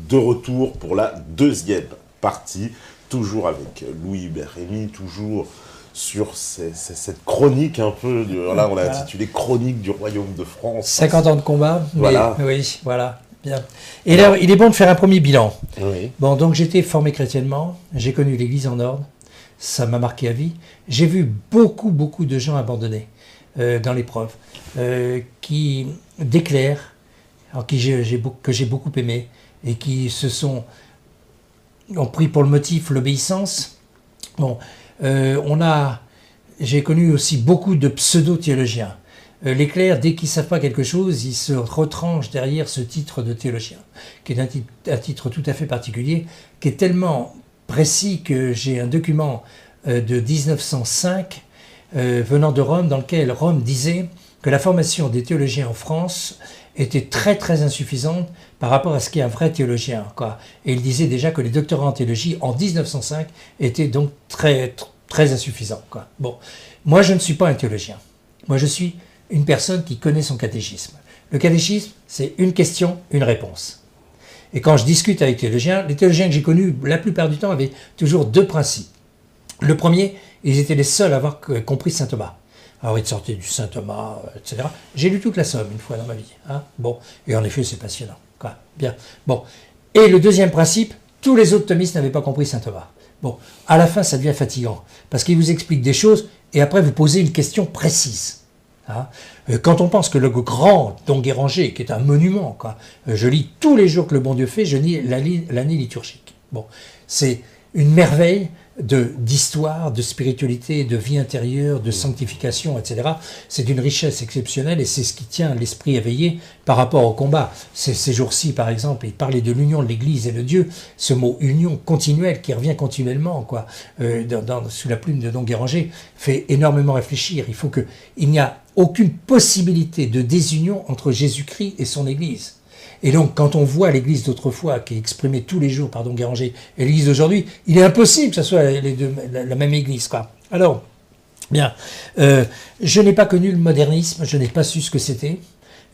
de retour pour la deuxième partie, toujours avec Louis Hubert Rémy, toujours sur cette chronique un peu, là on l'a intitulé Chronique du Royaume de France. 50 ans de combat, voilà. Mais, oui, voilà, bien. Et alors, là, il est bon de faire un premier bilan. Oui. Bon, donc j'étais formé chrétiennement, j'ai connu l'Église en ordre, ça m'a marqué à vie. J'ai vu beaucoup de gens abandonnés dans l'épreuve, qui déclarent, alors que j'ai beaucoup aimé, et qui ont pris pour le motif l'obéissance. Bon, j'ai connu aussi beaucoup de pseudo-théologiens. Les clercs, dès qu'ils ne savent pas quelque chose, ils se retranchent derrière ce titre de théologien, qui est un titre tout à fait particulier, qui est tellement précis que j'ai un document de 1905 venant de Rome, dans lequel Rome disait que la formation des théologiens en France était très insuffisante par rapport à ce qu'est un vrai théologien, quoi. Et il disait déjà que les doctorats en théologie en 1905 étaient donc très insuffisants, quoi. Bon, moi je ne suis pas un théologien. Moi je suis une personne qui connaît son catéchisme. Le catéchisme, c'est une question, une réponse. Et quand je discute avec les théologiens que j'ai connus, la plupart du temps, avaient toujours deux principes. Le premier, ils étaient les seuls à avoir compris saint Thomas. Alors ils sortaient du saint Thomas, etc. J'ai lu toute la Somme une fois dans ma vie. Hein, bon, et en effet, c'est passionnant. Quoi. Bien. Bon. Et le deuxième principe, tous les autres thomistes n'avaient pas compris saint Thomas. Bon, à la fin, ça devient fatigant, parce qu'il vous explique des choses, et après vous posez une question précise. Hein. Quand on pense que le grand Don Guéranger, qui est un monument, quoi, je lis tous les jours que le bon Dieu fait, je lis l'année liturgique. Bon, c'est une merveille d'histoire, de spiritualité, de vie intérieure, de sanctification, etc. C'est d'une richesse exceptionnelle et c'est ce qui tient l'esprit éveillé par rapport au combat. Ces jours-ci, par exemple, il parlait de l'union de l'Église et de Dieu, ce mot union continuelle qui revient continuellement, quoi, sous la plume de Don Guéranger, fait énormément réfléchir. Il faut il n'y a aucune possibilité de désunion entre Jésus-Christ et son Église. Et donc, quand on voit l'Église d'autrefois, qui est exprimée tous les jours par Don Guéranger, et l'Église d'aujourd'hui, il est impossible que ce soit la même Église, quoi. Alors, bien, je n'ai pas connu le modernisme, je n'ai pas su ce que c'était.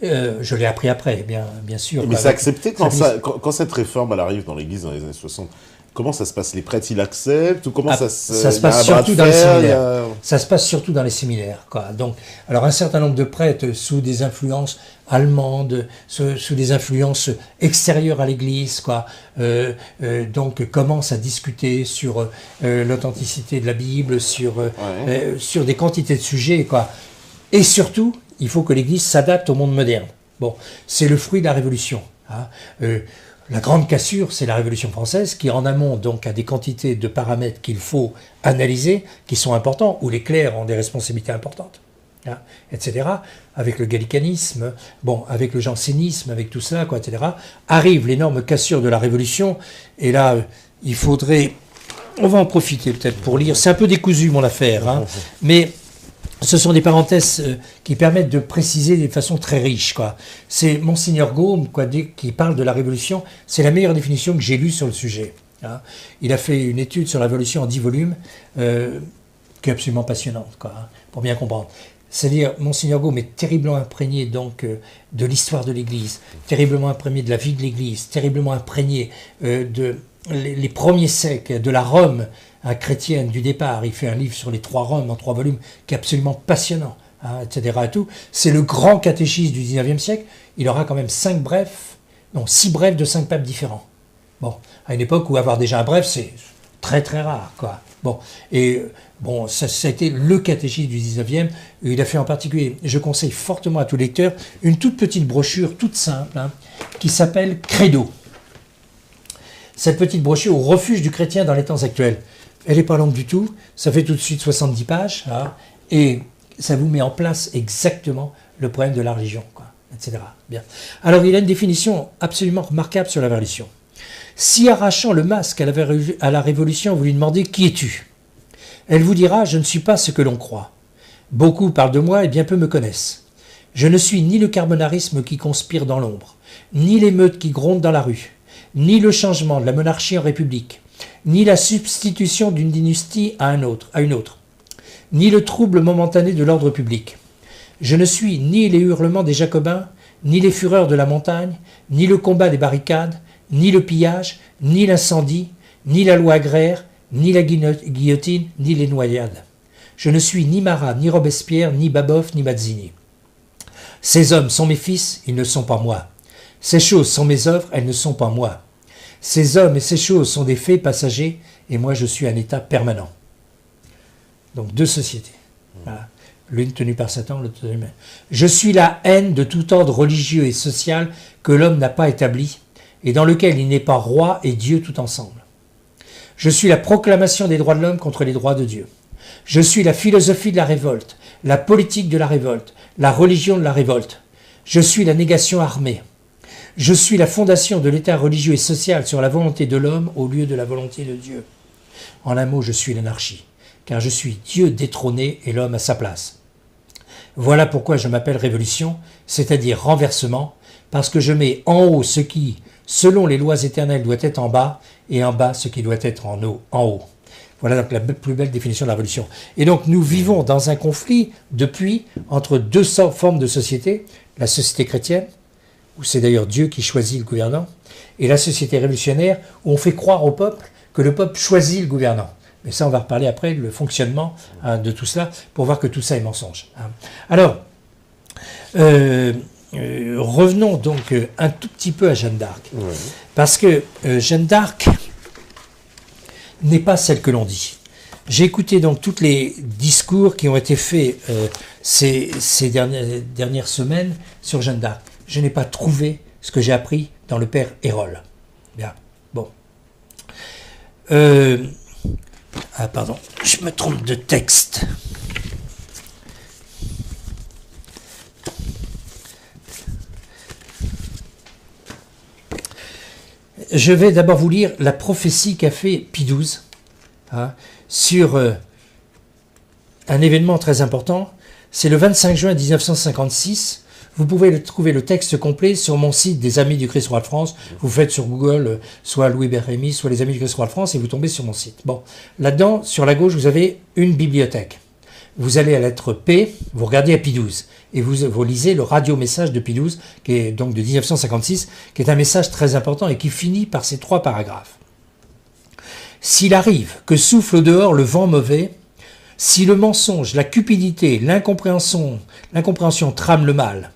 Je l'ai appris après, bien sûr. Mais c'est accepté quand cette réforme elle arrive dans l'Église dans les années 60. Comment ça se passe? Les prêtres, ils l'acceptent? Ou comment ça se passe surtout dans les séminaires. Ça se passe surtout dans les séminaires, quoi. Donc, alors un certain nombre de prêtres sous des influences allemandes, sous des influences extérieures à l'Église, quoi. Donc commencent à discuter sur l'authenticité de la Bible, sur des quantités de sujets, quoi. Et surtout, il faut que l'Église s'adapte au monde moderne. Bon, c'est le fruit de la Révolution. Hein. La grande cassure, c'est la Révolution française qui, en amont, donc, a des quantités de paramètres qu'il faut analyser, qui sont importants, où les clercs ont des responsabilités importantes, hein, etc. Avec le gallicanisme, bon, avec le jansénisme, avec tout ça, quoi, etc. Arrive l'énorme cassure de la Révolution, et là, il faudrait... On va en profiter peut-être pour lire. C'est un peu décousu, mon affaire, hein, mais... Ce sont des parenthèses qui permettent de préciser de façon très riche, quoi. C'est Monseigneur Gaume, quoi, qui parle de la Révolution. C'est la meilleure définition que j'ai lue sur le sujet. Hein. Il a fait une étude sur la Révolution en 10 volumes, qui est absolument passionnante, quoi, hein, pour bien comprendre. C'est-à-dire, Monseigneur Gaume est terriblement imprégné donc, de l'histoire de l'Église, terriblement imprégné de la vie de l'Église, terriblement imprégné les premiers siècles, de la Rome chrétienne du départ. Il fait un livre sur les 3 Roms en 3 volumes qui est absolument passionnant, hein, etc. C'est le grand catéchisme du 19e siècle. Il aura quand même 6 brefs de 5 papes différents. Bon, à une époque où avoir déjà un bref, c'est très rare, quoi. Bon, et bon, ça a été le catéchisme du 19e. Il a fait en particulier, je conseille fortement à tous les lecteurs, une toute petite brochure, toute simple, hein, qui s'appelle Credo. Cette petite brochure au refuge du chrétien dans les temps actuels. Elle n'est pas longue du tout, ça fait tout de suite 70 pages, hein, et ça vous met en place exactement le problème de la religion, quoi, etc. Bien. Alors il a une définition absolument remarquable sur la religion. Si arrachant le masque à la Révolution, vous lui demandez « Qui es-tu » Elle vous dira « Je ne suis pas ce que l'on croit. Beaucoup parlent de moi et bien peu me connaissent. Je ne suis ni le carbonarisme qui conspire dans l'ombre, ni l'émeute qui gronde dans la rue, ni le changement de la monarchie en république, ni la substitution d'une dynastie à une autre, ni le trouble momentané de l'ordre public. Je ne suis ni les hurlements des Jacobins, ni les fureurs de la montagne, ni le combat des barricades, ni le pillage, ni l'incendie, ni la loi agraire, ni la guillotine, ni les noyades. Je ne suis ni Marat, ni Robespierre, ni Babeuf, ni Mazzini. Ces hommes sont mes fils, ils ne sont pas moi. Ces choses sont mes œuvres, elles ne sont pas moi. Ces hommes et ces choses sont des faits passagers, et moi je suis un état permanent. Donc deux sociétés. Voilà. L'une tenue par Satan, l'autre tenue par... Je suis la haine de tout ordre religieux et social que l'homme n'a pas établi, et dans lequel il n'est pas roi et Dieu tout ensemble. Je suis la proclamation des droits de l'homme contre les droits de Dieu. Je suis la philosophie de la révolte, la politique de la révolte, la religion de la révolte. Je suis la négation armée. Je suis la fondation de l'état religieux et social sur la volonté de l'homme au lieu de la volonté de Dieu. En un mot, je suis l'anarchie, car je suis Dieu détrôné et l'homme à sa place. Voilà pourquoi je m'appelle révolution, c'est-à-dire renversement, parce que je mets en haut ce qui, selon les lois éternelles, doit être en bas, et en bas ce qui doit être en haut. Voilà donc la plus belle définition de la révolution. Et donc nous vivons dans un conflit depuis entre deux formes de société, la société chrétienne, où c'est d'ailleurs Dieu qui choisit le gouvernant, et la société révolutionnaire, où on fait croire au peuple que le peuple choisit le gouvernant. Mais ça, on va reparler après, le fonctionnement de tout cela, pour voir que tout ça est mensonge. Alors, revenons donc un tout petit peu à Jeanne d'Arc. Oui. Parce que Jeanne d'Arc n'est pas celle que l'on dit. J'ai écouté donc tous les discours qui ont été faits ces dernières semaines sur Jeanne d'Arc. Je n'ai pas trouvé ce que j'ai appris dans le Père Hérol. Bien, bon. Ah pardon, je me trompe de texte. Je vais d'abord vous lire la prophétie qu'a fait Pie XII sur un événement très important. C'est le 25 juin 1956. Vous pouvez trouver le texte complet sur mon site des Amis du Christ Roi de France. Vous faites sur Google soit Louis Bérémy, soit les Amis du Christ Roi de France et vous tombez sur mon site. Bon, là-dedans, sur la gauche, vous avez une bibliothèque. Vous allez à la lettre P, vous regardez à Pie XII et vous lisez le radio-message de Pie XII, qui est donc de 1956, qui est un message très important et qui finit par ces 3 paragraphes. S'il arrive que souffle au dehors le vent mauvais, si le mensonge, la cupidité, l'incompréhension trament le mal,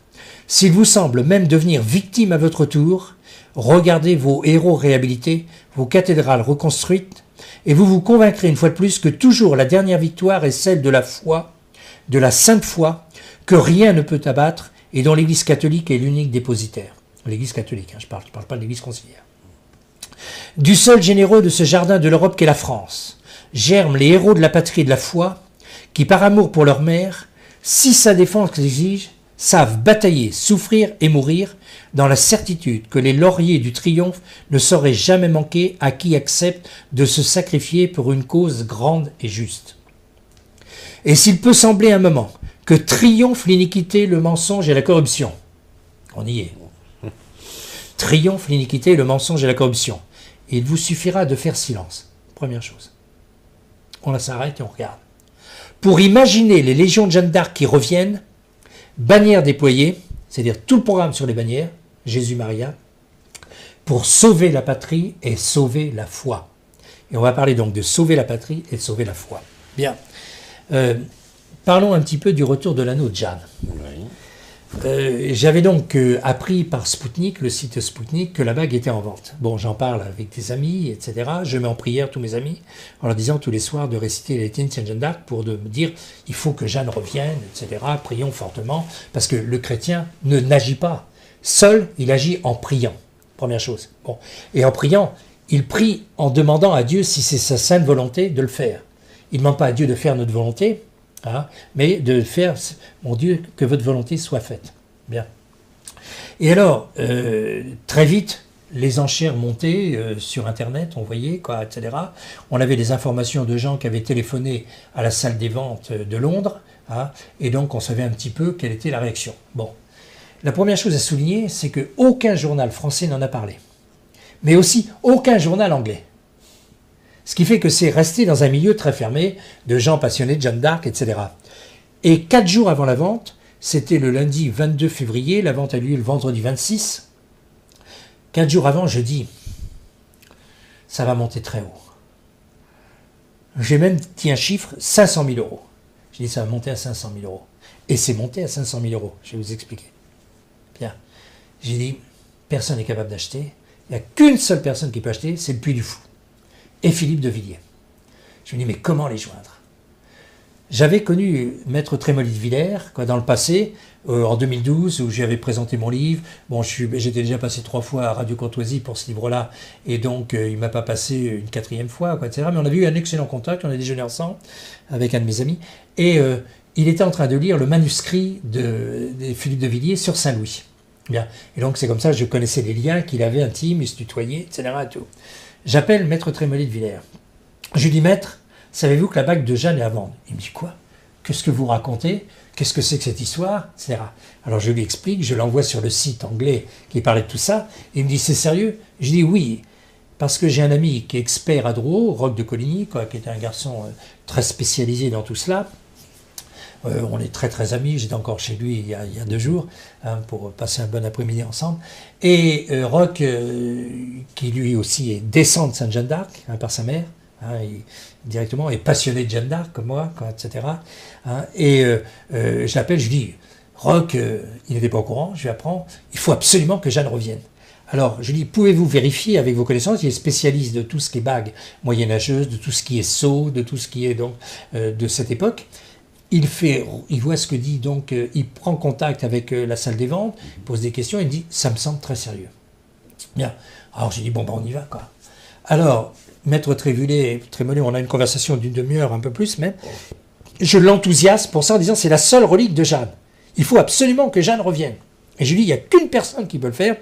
s'il vous semble même devenir victime à votre tour, regardez vos héros réhabilités, vos cathédrales reconstruites, et vous vous convaincrez une fois de plus que toujours la dernière victoire est celle de la foi, de la sainte foi, que rien ne peut abattre et dont l'Église catholique est l'unique dépositaire. L'Église catholique, je parle pas de l'Église conciliaire. Du sol généreux de ce jardin de l'Europe qu'est la France, germent les héros de la patrie et de la foi, qui par amour pour leur mère, si sa défense l'exige, savent batailler, souffrir et mourir dans la certitude que les lauriers du triomphe ne sauraient jamais manquer à qui accepte de se sacrifier pour une cause grande et juste. Et s'il peut sembler un moment que triomphe l'iniquité, le mensonge et la corruption, on y est, triomphe l'iniquité, le mensonge et la corruption, il vous suffira de faire silence, première chose. On s'arrête et on regarde. Pour imaginer les légions de Jeanne d'Arc qui reviennent, bannières déployées, c'est-à-dire tout le programme sur les bannières, Jésus-Maria, pour sauver la patrie et sauver la foi. Et on va parler donc de sauver la patrie et de sauver la foi. Bien. Parlons un petit peu du retour de l'anneau de Jeanne. Oui. J'avais donc appris par Spoutnik, le site Spoutnik, que la bague était en vente. Bon, j'en parle avec des amis, etc. Je mets en prière tous mes amis, en leur disant tous les soirs de réciter les Litanies de Sainte Jeanne d'Arc pour me dire il faut que Jeanne revienne, etc. Prions fortement, parce que le chrétien ne n'agit pas. Seul, il agit en priant. Première chose. Bon. Et en priant, il prie en demandant à Dieu si c'est sa sainte volonté de le faire. Il ne demande pas à Dieu de faire notre volonté, mais de faire, mon Dieu, que votre volonté soit faite. Bien. Et alors, très vite, les enchères montaient sur Internet, on voyait, etc. On avait des informations de gens qui avaient téléphoné à la salle des ventes de Londres, et donc on savait un petit peu quelle était la réaction. Bon. La première chose à souligner, c'est qu'aucun journal français n'en a parlé, mais aussi aucun journal anglais. Ce qui fait que c'est resté dans un milieu très fermé de gens passionnés de Jeanne d'Arc, etc. Et 4 jours avant la vente, c'était le lundi 22 février, la vente a eu lieu le vendredi 26. 4 jours avant, je dis, ça va monter très haut. J'ai même dit un chiffre, 500 000 euros. J'ai dit, ça va monter à 500 000 euros. Et c'est monté à 500 000 euros. Je vais vous expliquer. Bien. J'ai dit, personne n'est capable d'acheter. Il n'y a qu'une seule personne qui peut acheter, c'est le Puy du Fou. Et Philippe de Villiers. Je me dis, mais comment les joindre? J'avais connu Maître Trémollet de Villers dans le passé, en 2012, où j'avais présenté mon livre. Bon, j'étais déjà passé 3 fois à Radio Courtoisie pour ce livre-là, et donc il ne m'a pas passé une 4e fois, etc. Mais on avait eu un excellent contact, on a déjeuné ensemble avec un de mes amis, et il était en train de lire le manuscrit de Philippe de Villiers sur Saint-Louis. Bien. Et donc c'est comme ça que je connaissais les liens qu'il avait intimes, il se tutoyait, etc. Et tout. J'appelle Maître Trémollet de Villers. Je lui dis, Maître, savez-vous que la bague de Jeanne est à vendre? Il me dit, quoi? Qu'est-ce que vous racontez? Qu'est-ce que c'est que cette histoire? Etc. Alors je lui explique, je l'envoie sur le site anglais qui parlait de tout ça. Il me dit, c'est sérieux? Je dis, oui, parce que j'ai un ami qui est expert à Drouot, Roch de Coligny, qui était un garçon très spécialisé dans tout cela. On est très très amis, j'étais encore chez lui il y a 2 jours, pour passer un bon après-midi ensemble. Et Roch, qui lui aussi est descendant de Sainte-Jeanne d'Arc, par sa mère, directement, est passionné de Jeanne d'Arc, comme moi, etc. Je l'appelle, je lui dis, Roch, il n'était pas au courant, je lui apprends, il faut absolument que Jeanne revienne. Alors, je lui dis, pouvez-vous vérifier avec vos connaissances, il est spécialiste de tout ce qui est bague moyenâgeuse, de tout ce qui est sceau, de tout ce qui est donc de cette époque. Il voit ce que dit, donc il prend contact avec la salle des ventes, il pose des questions, il dit, ça me semble très sérieux. Bien. Alors j'ai dit, bon, on y va, quoi. Alors, Maître Trémollet, on a une conversation d'une demi-heure, un peu plus même. Je l'enthousiasme pour ça en disant, c'est la seule relique de Jeanne. Il faut absolument que Jeanne revienne. Et je lui dis, il n'y a qu'une personne qui peut le faire,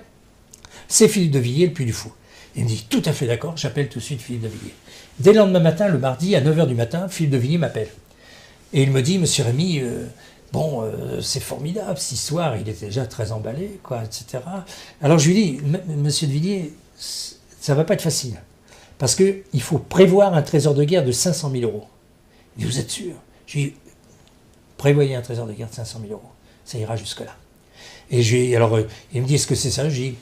c'est Philippe de Villiers, le Puy du Fou. Il me dit, tout à fait d'accord, j'appelle tout de suite Philippe de Villiers. Dès le lendemain matin, le mardi, à 9h du matin, Philippe de Villiers m'appelle. Et il me dit, monsieur Rémy, c'est formidable, cette histoire, il était déjà très emballé, quoi, etc. Alors je lui dis, monsieur de Villiers, ça ne va pas être facile, parce qu'il faut prévoir un trésor de guerre de 500 000 euros. Il dit, vous êtes sûr? Je lui dis, prévoyez un trésor de guerre de 500 000 euros, ça ira jusque-là. Et alors, il me dit, est-ce que c'est ça? Je dis,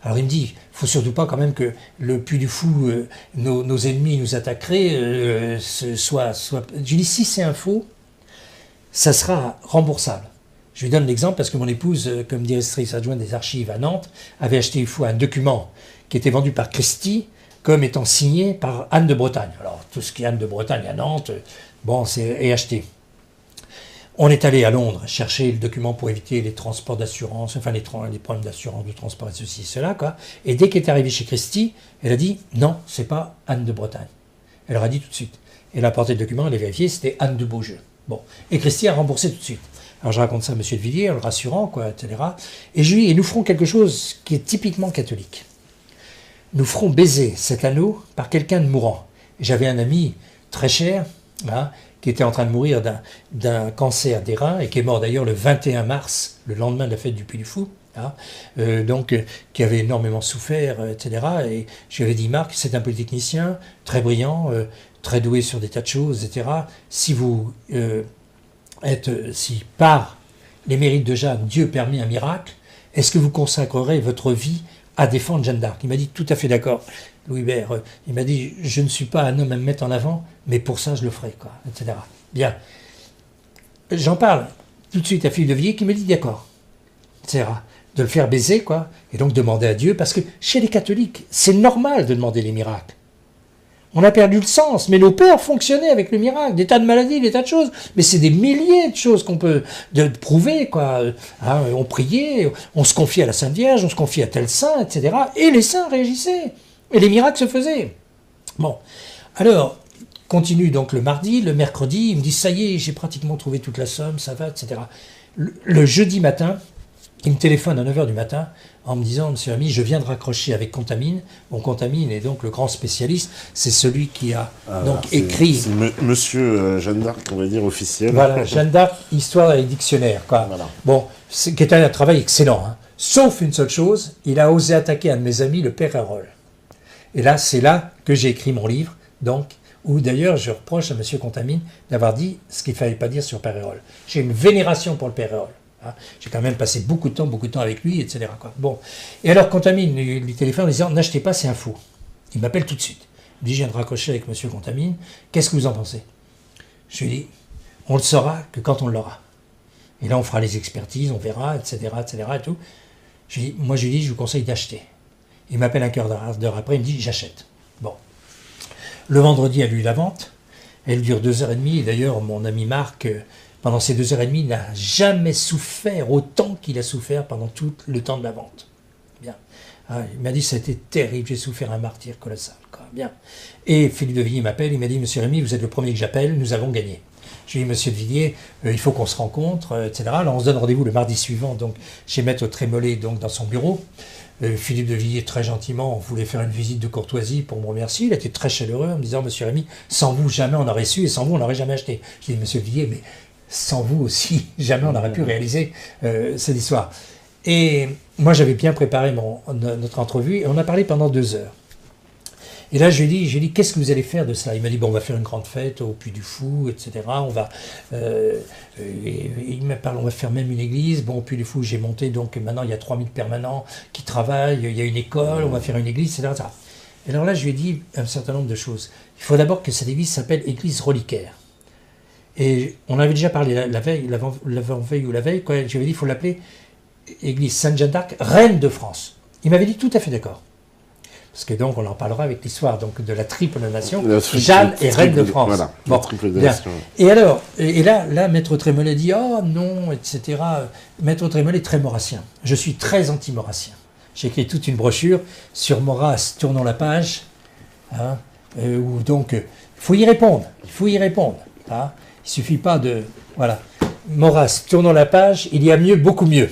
alors il me dit, il ne faut surtout pas quand même que le Puy du Fou, nos ennemis nous attaqueraient, Je lui dis, si c'est un faux, ça sera remboursable. Je lui donne l'exemple parce que mon épouse, comme directrice adjointe des archives à Nantes, avait acheté une fois un document qui était vendu par Christie comme étant signé par Anne de Bretagne. Alors tout ce qui est Anne de Bretagne à Nantes, est acheté. On est allé à Londres chercher le document pour éviter les transports d'assurance, enfin les problèmes d'assurance, de transport et ceci et cela, quoi. Et dès qu'elle est arrivée chez Christie, elle a dit non, c'est pas Anne de Bretagne. Elle leur a dit tout de suite. Elle a apporté le document, elle a vérifié, c'était Anne de Beaujeu. Bon. Et Christie a remboursé tout de suite. Alors je raconte ça à M. de Villiers, en le rassurant, quoi, etc. Et je lui dis, et nous ferons quelque chose qui est typiquement catholique. Nous ferons baiser cet anneau par quelqu'un de mourant. Et j'avais un ami très cher, qui était en train de mourir d'un cancer des reins, et qui est mort d'ailleurs le 21 mars, le lendemain de la fête du Puy du Fou, qui avait énormément souffert, etc. Et je lui avais dit, Marc, c'est un polytechnicien, très brillant, très doué sur des tas de choses, etc. Si par les mérites de Jeanne, Dieu permet un miracle, est-ce que vous consacrerez votre vie à défendre Jeanne d'Arc? Il m'a dit, tout à fait d'accord. Louis Hébert, il m'a dit, je ne suis pas un homme à me mettre en avant, mais pour ça, je le ferai, quoi, etc. Bien. J'en parle tout de suite à Philippe de Villiers qui me dit, d'accord, etc. De le faire baiser, quoi, et donc demander à Dieu, parce que chez les catholiques, c'est normal de demander les miracles. On a perdu le sens, mais nos pères fonctionnaient avec le miracle, des tas de maladies, des tas de choses, mais c'est des milliers de choses qu'on peut prouver, quoi. On priait, on se confiait à la Sainte Vierge, on se confiait à tel saint, etc. Et les saints réagissaient, et les miracles se faisaient. Bon, alors, continue donc le mardi, le mercredi, il me dit, ça y est, j'ai pratiquement trouvé toute la somme, ça va, etc. Le jeudi matin, il me téléphone à 9h du matin en me disant, monsieur Rémy, je viens de raccrocher avec Contamine. Bon, Contamine est donc le grand spécialiste, c'est celui qui a écrit... C'est monsieur Jeanne d'Arc, on va dire, officiel. Voilà, Jeanne d'Arc, histoire et dictionnaire, quoi. Voilà. Bon, qui est un travail excellent, Sauf une seule chose, il a osé attaquer un de mes amis, le père Hérol. Et là, c'est là que j'ai écrit mon livre, donc, où d'ailleurs je reproche à monsieur Contamine d'avoir dit ce qu'il ne fallait pas dire sur Père Hérol. J'ai une vénération pour le père Hérol. Hein. J'ai quand même passé beaucoup de temps avec lui, etc. Quoi. Bon. Et alors, Contamine lui téléphone en disant, n'achetez pas, c'est un faux. Il m'appelle tout de suite. Il me dit, je viens de raccrocher avec monsieur Contamine, qu'est-ce que vous en pensez? Je lui dis, on le saura que quand on l'aura. Et là, on fera les expertises, on verra, etc., et tout. Je lui dis, je vous conseille d'acheter. Il m'appelle un quart d'heure après, il me dit, j'achète. Bon. Le vendredi a eu la vente. Elle dure 2h30. Et d'ailleurs, mon ami Marc, pendant ces 2h30, n'a jamais souffert autant qu'il a souffert pendant tout le temps de la vente. Bien. Ah, il m'a dit, ça a été terrible, j'ai souffert un martyre colossal. Quoi. Bien. Et Philippe de Villiers m'appelle, il m'a dit, monsieur Rémy, vous êtes le premier que j'appelle, nous avons gagné. Je lui ai dit, monsieur de Villiers, il faut qu'on se rencontre, etc. Alors on se donne rendez-vous le mardi suivant, donc chez Maître Trémollet, donc dans son bureau. Philippe de Villiers, très gentiment, voulait faire une visite de courtoisie pour me remercier. Il était très chaleureux en me disant, monsieur Rémy, sans vous, jamais on aurait su, et sans vous, on n'aurait jamais acheté. Je lui ai dit, monsieur de Villiers, mais sans vous aussi, jamais on n'aurait pu réaliser cette histoire. Et moi, j'avais bien préparé notre entrevue, et on a parlé pendant 2 heures. Et là, je lui ai dit, qu'est-ce que vous allez faire de cela? Il m'a dit, bon, on va faire une grande fête au Puy du Fou, etc. On va, il me parle, on va faire même une église. Bon, au Puy du Fou, j'ai monté, donc maintenant, il y a 3000 permanents qui travaillent, il y a une école, on va faire une église, etc. Et alors là, je lui ai dit un certain nombre de choses. Il faut d'abord que cette église s'appelle Église reliquaire. Et on avait déjà parlé l'avant-veille ou la veille, quand j'avais dit, il faut l'appeler Église Sainte-Jeanne d'Arc, Reine de France. Il m'avait dit tout à fait d'accord. Parce que donc, on en parlera avec l'histoire donc, de la triple nation, Jeanne et Reine de France. Voilà, bon, bien. Et alors, et là, Maître Trémollet dit, oh non, etc. Maître Trémollet est très maurassien. Je suis très anti-maurassien. J'ai écrit toute une brochure sur Maurras, tournons la page, hein, où donc, il faut y répondre, hein. Il ne suffit pas de, voilà, Maurras, tournons la page, il y a mieux, beaucoup mieux.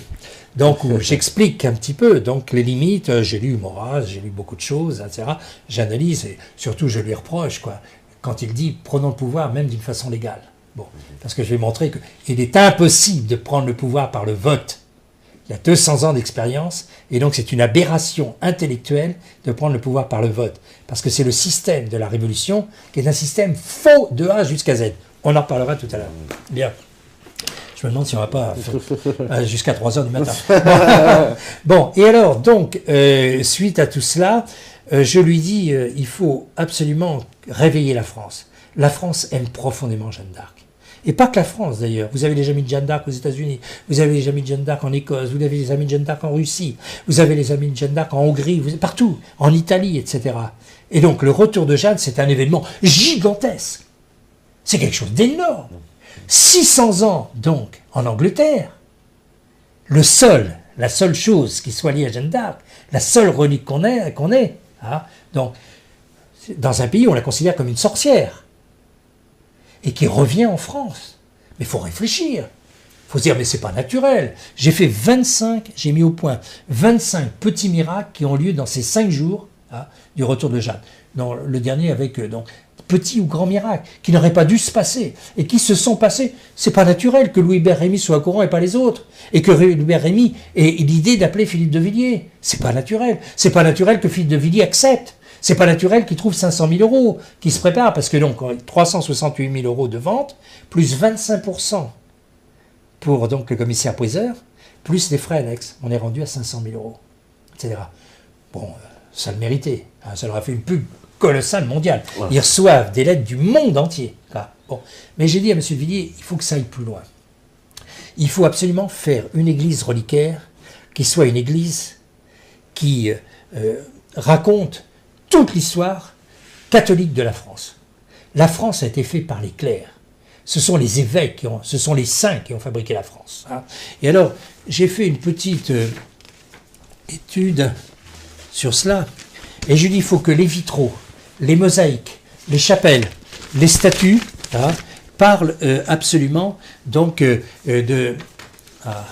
Donc, où j'explique un petit peu donc, les limites. J'ai lu Maurras, j'ai lu beaucoup de choses, etc. J'analyse et surtout je lui reproche, quoi, quand il dit « prenons le pouvoir même d'une façon légale ». Bon, parce que je vais montrer qu'il est impossible de prendre le pouvoir par le vote. Il y a 200 ans d'expérience et donc c'est une aberration intellectuelle de prendre le pouvoir par le vote. Parce que c'est le système de la Révolution qui est un système faux de A jusqu'à Z. On en reparlera tout à l'heure. Bien. Je me demande si on ne va pas jusqu'à 3h du matin. Bon, et alors, donc, suite à tout cela, je lui dis, il faut absolument réveiller la France. La France aime profondément Jeanne d'Arc. Et pas que la France, d'ailleurs. Vous avez les amis de Jeanne d'Arc aux États-Unis, vous avez les amis de Jeanne d'Arc en Écosse, vous avez les amis de Jeanne d'Arc en Russie, vous avez les amis de Jeanne d'Arc en Hongrie, partout, en Italie, etc. Et donc, le retour de Jeanne, c'est un événement gigantesque. C'est quelque chose d'énorme. 600 ans, donc, en Angleterre, la seule chose qui soit liée à Jeanne d'Arc, la seule relique qu'on ait, hein, donc, dans un pays où on la considère comme une sorcière, et qui revient en France. Mais il faut réfléchir. Il faut se dire, mais c'est pas naturel. J'ai mis au point 25 petits miracles qui ont lieu dans ces 5 jours hein, du retour de Jeanne. Dans le dernier avec donc, petits ou grands miracles, qui n'auraient pas dû se passer, et qui se sont passés. C'est pas naturel que Louis-Hubert Rémy soit au courant et pas les autres, et que Louis-Hubert Rémy ait l'idée d'appeler Philippe de Villiers. C'est pas naturel. C'est pas naturel que Philippe de Villiers accepte. C'est pas naturel qu'il trouve 500 000 euros, qu'il se prépare, parce que donc 368 000 euros de vente, plus 25% pour donc le commissaire priseur, plus les frais annexes. On est rendu à 500 000 euros, etc. Bon, ça le méritait. Hein, ça leur a fait une pub colossale mondiale. Ouais. Ils reçoivent des lettres du monde entier. Bon. Mais j'ai dit à M. de Villiers, il faut que ça aille plus loin. Il faut absolument faire une église reliquaire qui soit une église qui raconte toute l'histoire catholique de la France. La France a été faite par les clercs. Ce sont les évêques, ce sont les saints qui ont fabriqué la France. Hein. Et alors, j'ai fait une petite étude sur cela. Et je dis, il faut que les vitraux, les mosaïques, les chapelles, les statues hein, parlent absolument donc de... Ah,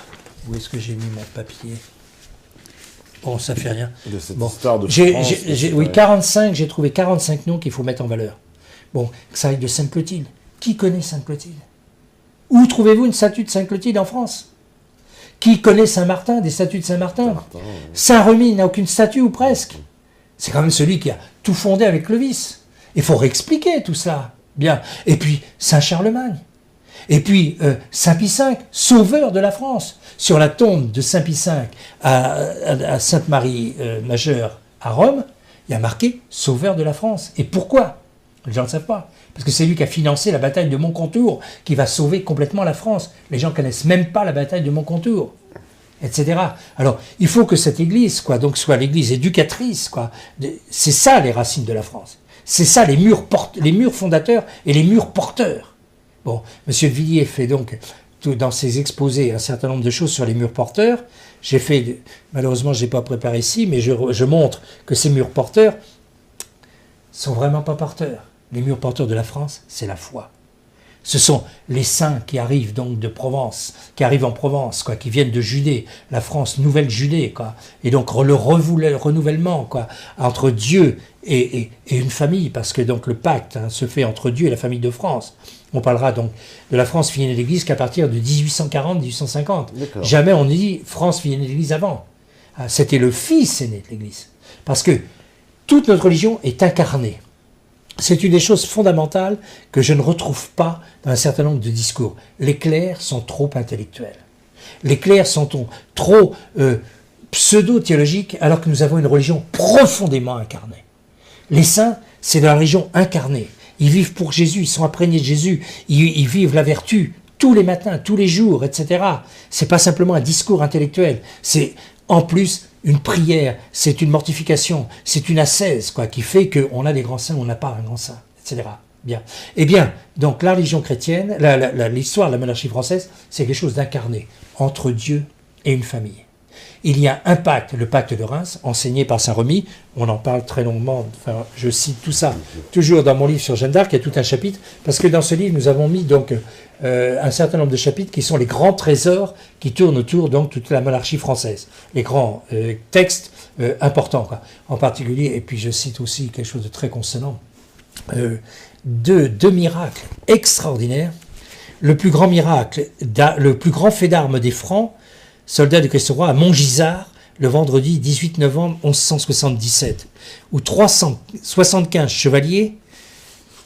où est-ce que j'ai mis mon papier ? Bon, ça fait rien. De cette bon. histoire de France. Oui, 45, j'ai trouvé 45 noms qu'il faut mettre en valeur. Bon, ça arrive de Sainte-Clotilde. Qui connaît Sainte-Clotilde? Où trouvez-vous une statue de Sainte-Clotilde en France? Qui connaît Saint-Martin, des statues de Saint-Martin? Saint-Remy n'a aucune statue ou presque. C'est quand même celui qui a tout fondé avec Clovis. Il faut réexpliquer tout cela. Bien. Et puis, Saint-Charlemagne. Et puis, Saint Pie V, sauveur de la France. Sur la tombe de Saint Pie V à Sainte-Marie Majeure à Rome, il y a marqué sauveur de la France. Et pourquoi? Les gens ne savent pas. Parce que c'est lui qui a financé la bataille de Moncontour, qui va sauver complètement la France. Les gens ne connaissent même pas la bataille de Moncontour, etc. Alors, il faut que cette église, donc, soit l'église éducatrice, C'est ça les racines de la France. C'est ça les murs fondateurs et les murs porteurs. Bon, M. de Villiers fait donc, dans ses exposés, un certain nombre de choses sur les murs porteurs. Malheureusement, je n'ai pas préparé ici, mais je montre que ces murs porteurs sont vraiment pas porteurs. Les murs porteurs de la France, c'est la foi. Ce sont les saints qui arrivent donc de Provence, qui arrivent en Provence, qui viennent de Judée, la France, nouvelle Judée, et donc le renouvellement, entre Dieu et une famille, parce que donc le pacte se fait entre Dieu et la famille de France. On parlera donc de la France fille née de l'Église qu'à partir de 1840-1850. Jamais on ne dit France fille née de l'Église avant. C'était le Fils aîné de l'Église. Parce que toute notre religion est incarnée. C'est une des choses fondamentales que je ne retrouve pas dans un certain nombre de discours. Les clercs sont trop intellectuels. Les clercs sont trop pseudo-théologiques alors que nous avons une religion profondément incarnée. Les saints, c'est de la religion incarnée. Ils vivent pour Jésus, ils sont imprégnés de Jésus, ils vivent la vertu tous les matins, tous les jours, etc. C'est pas simplement un discours intellectuel, c'est en plus une prière, c'est une mortification, c'est une ascèse, qui fait qu'on a des grands saints, on n'a pas un grand saint, etc. Bien. Eh bien, donc la religion chrétienne, l'histoire de la monarchie française, c'est quelque chose d'incarné entre Dieu et une famille. Il y a un pacte, le pacte de Reims, enseigné par Saint Remy, on en parle très longuement, je cite tout ça, toujours dans mon livre sur Jeanne d'Arc, il y a tout un chapitre, parce que dans ce livre, nous avons mis donc un certain nombre de chapitres qui sont les grands trésors qui tournent autour donc toute la monarchie française, les grands textes importants, en particulier, et puis je cite aussi quelque chose de très consonant, deux miracles extraordinaires. Le plus grand miracle, le plus grand fait d'armes des Francs, soldats de Christ roi à Montgisard, le vendredi 18 novembre 1177, où 375 chevaliers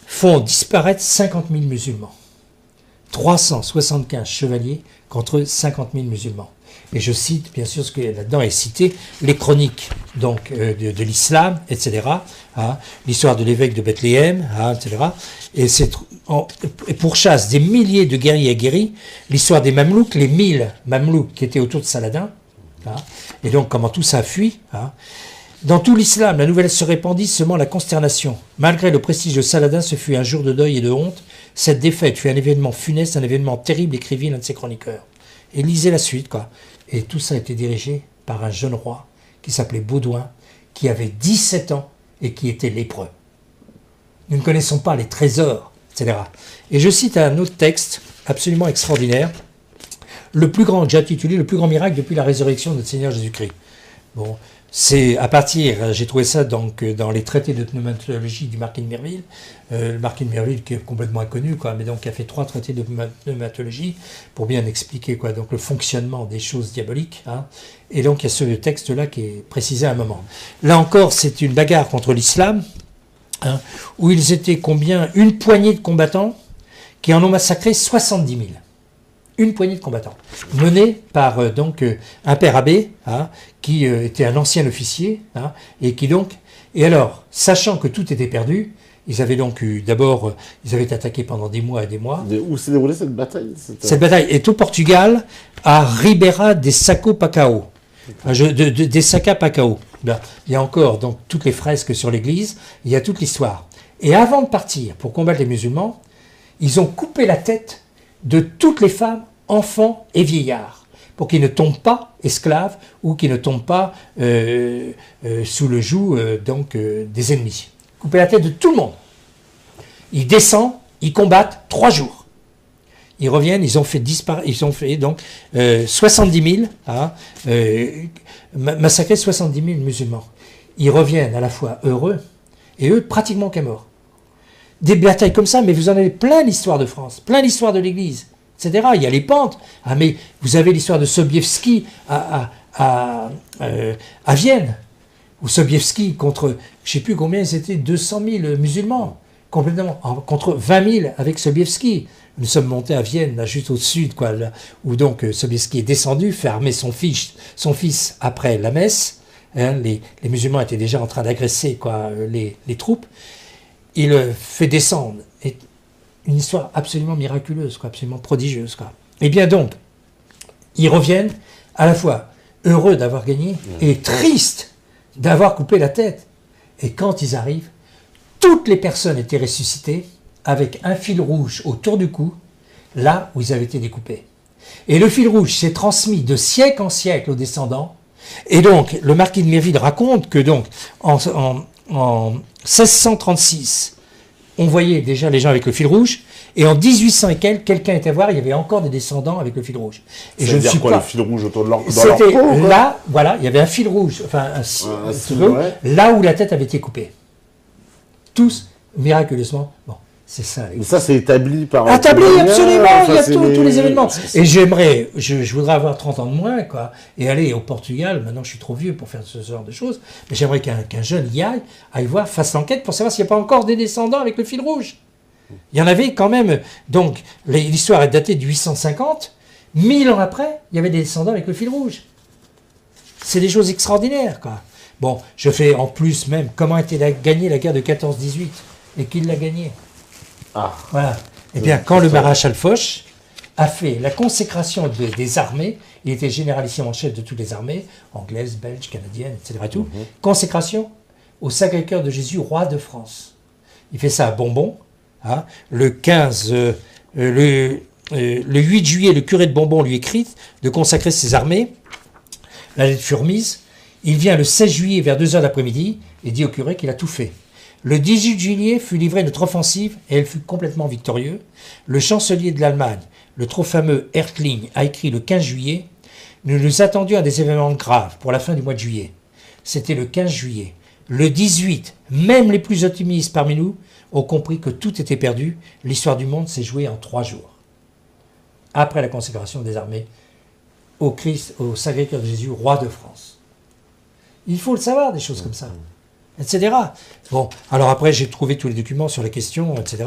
font disparaître 50 000 musulmans. 375 chevaliers contre 50 000 musulmans. Et je cite, bien sûr, ce que là-dedans est cité, les chroniques donc, de l'islam, etc., l'histoire de l'évêque de Bethléem, etc., et c'est pourchasse des milliers de guerriers aguerris, l'histoire des Mamelouks, les 1000 Mamelouks qui étaient autour de Saladin, et donc comment tout ça a fui. Dans tout l'islam, la nouvelle se répandit, semant la consternation. Malgré le prestige de Saladin, ce fut un jour de deuil et de honte. Cette défaite fut un événement funeste, un événement terrible, écrivit l'un de ses chroniqueurs. Et lisez la suite, Et tout ça a été dirigé par un jeune roi qui s'appelait Baudouin, qui avait 17 ans et qui était lépreux. Nous ne connaissons pas les trésors, etc. Et je cite un autre texte absolument extraordinaire, le plus grand, que j'ai intitulé le plus grand miracle depuis la résurrection de notre Seigneur Jésus-Christ. Bon, c'est à partir, j'ai trouvé ça donc dans les traités de pneumatologie du Marquis de Mireville, le Marquis de Mireville qui est complètement inconnu, mais donc qui a fait 3 traités de pneumatologie pour bien expliquer donc le fonctionnement des choses diaboliques. Et donc il y a ce texte-là qui est précisé à un moment. Là encore, c'est une bagarre contre l'islam, où ils étaient combien? Une poignée de combattants qui en ont massacré 70 000. Une poignée de combattants, menée par un père abbé, qui était un ancien officier, et qui donc, et alors, sachant que tout était perdu, ils avaient donc d'abord, ils avaient attaqué pendant des mois et des mois. Où s'est déroulée cette bataille? Cette bataille est au Portugal, à Ribeira de Sacapacao, des Sacapacao. Il y a encore donc toutes les fresques sur l'église, il y a toute l'histoire. Et avant de partir pour combattre les musulmans, ils ont coupé la tête de toutes les femmes, enfants et vieillards, pour qu'ils ne tombent pas esclaves ou qu'ils ne tombent pas sous le joug des ennemis. Couper la tête de tout le monde. Ils descendent, ils combattent 3 jours. Ils reviennent, ils ont fait donc 70 000, massacrer 70 000 musulmans. Ils reviennent à la fois heureux et eux pratiquement qu'à mort. Des batailles comme ça, mais vous en avez plein l'histoire de France, plein l'histoire de l'Église, etc. Il y a les pentes. Mais vous avez l'histoire de Sobieski à Vienne, où Sobieski contre, je ne sais plus combien c'était, 200 000 musulmans, complètement, contre 20 000 avec Sobieski. Nous sommes montés à Vienne, là, juste au sud, quoi, là, où donc Sobieski est descendu, fait armer son fils après la messe. Hein, les musulmans étaient déjà en train d'agresser les troupes. Il le fait descendre. Et une histoire absolument miraculeuse, quoi, absolument prodigieuse. Quoi. Et bien donc, ils reviennent à la fois heureux d'avoir gagné et tristes d'avoir coupé la tête. Et quand ils arrivent, toutes les personnes étaient ressuscitées avec un fil rouge autour du cou, là où ils avaient été découpés. Et le fil rouge s'est transmis de siècle en siècle aux descendants. Et donc, le marquis de Mireville raconte que donc, en 1636, on voyait déjà les gens avec le fil rouge, et en 1800 et quelques, quelqu'un était voir, il y avait encore des descendants avec le fil rouge. Et je ne sais pas, le fil rouge autour de leur peau? C'était là, voilà, il y avait un fil rouge, enfin là où la tête avait été coupée. Tous, miraculeusement, bon. C'est ça. Mais ça, c'est établi par... Établi, absolument, il y a tous les événements. Et je voudrais avoir 30 ans de moins, quoi, et aller au Portugal. Maintenant, je suis trop vieux pour faire ce genre de choses, mais j'aimerais qu'un jeune y aille voir, fasse l'enquête pour savoir s'il n'y a pas encore des descendants avec le fil rouge. Il y en avait quand même, donc, l'histoire est datée de 850, 1000 ans après, il y avait des descendants avec le fil rouge. C'est des choses extraordinaires, quoi. Bon, je fais en plus même comment a été gagnée la guerre de 14-18, et qui l'a gagnée. Ah. Voilà. Eh bien, quand le maréchal Foch a fait la consécration des armées, il était généralissime en chef de toutes les armées, anglaises, belges, canadiennes, etc. Tout. Consécration au Sacré-Cœur de Jésus, roi de France. Il fait ça à Bonbon. Hein. Le 8 juillet, le curé de Bonbon lui écrit de consacrer ses armées. La lettre fut remise. Il vient le 16 juillet vers 2h l'après-midi et dit au curé qu'il a tout fait. Le 18 juillet fut livrée notre offensive et elle fut complètement victorieuse. Le chancelier de l'Allemagne, le trop fameux Hertling, a écrit le 15 juillet « Nous nous attendions à des événements graves pour la fin du mois de juillet. » C'était le 15 juillet. Le 18, même les plus optimistes parmi nous ont compris que tout était perdu. L'histoire du monde s'est jouée en 3 jours. Après la consécration des armées au Christ, au Sacré-Cœur de Jésus, roi de France. Il faut le savoir, des choses comme ça. Etc. Bon, alors après, j'ai trouvé tous les documents sur la question, etc.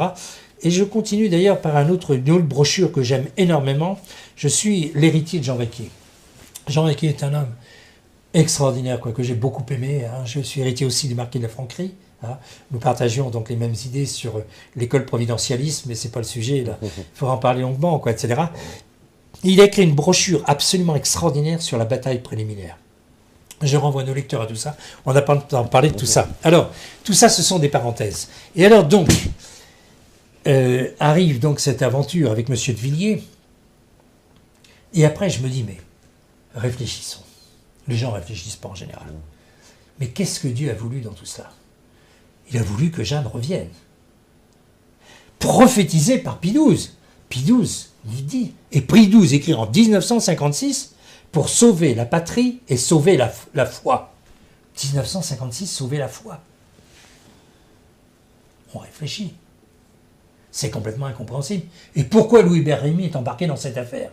Et je continue d'ailleurs par une autre brochure que j'aime énormément. Je suis l'héritier de Jean Vaquier. Jean Vaquier est un homme extraordinaire, quoi, que j'ai beaucoup aimé. Hein. Je suis héritier aussi du marquis de la Franquerie. Hein. Nous partagions donc les mêmes idées sur l'école providentialiste, mais c'est pas le sujet, là. Il faudra en parler longuement, quoi, etc. Il a écrit une brochure absolument extraordinaire sur la bataille préliminaire. Je renvoie nos lecteurs à tout ça. On n'a pas le temps de parler de tout ça. Alors, tout ça, ce sont des parenthèses. Et alors, donc, arrive donc cette aventure avec M. de Villiers. Et après, je me dis, mais réfléchissons. Les gens ne réfléchissent pas en général. Mais qu'est-ce que Dieu a voulu dans tout cela? Il a voulu que Jeanne revienne. Prophétisé par Pie XII. Pie XII, il dit, et Pie XII écrit en 1956, pour sauver la patrie et sauver la foi. 1956, sauver la foi. On réfléchit. C'est complètement incompréhensible. Et pourquoi Louis-Hubert Rémy est embarqué dans cette affaire?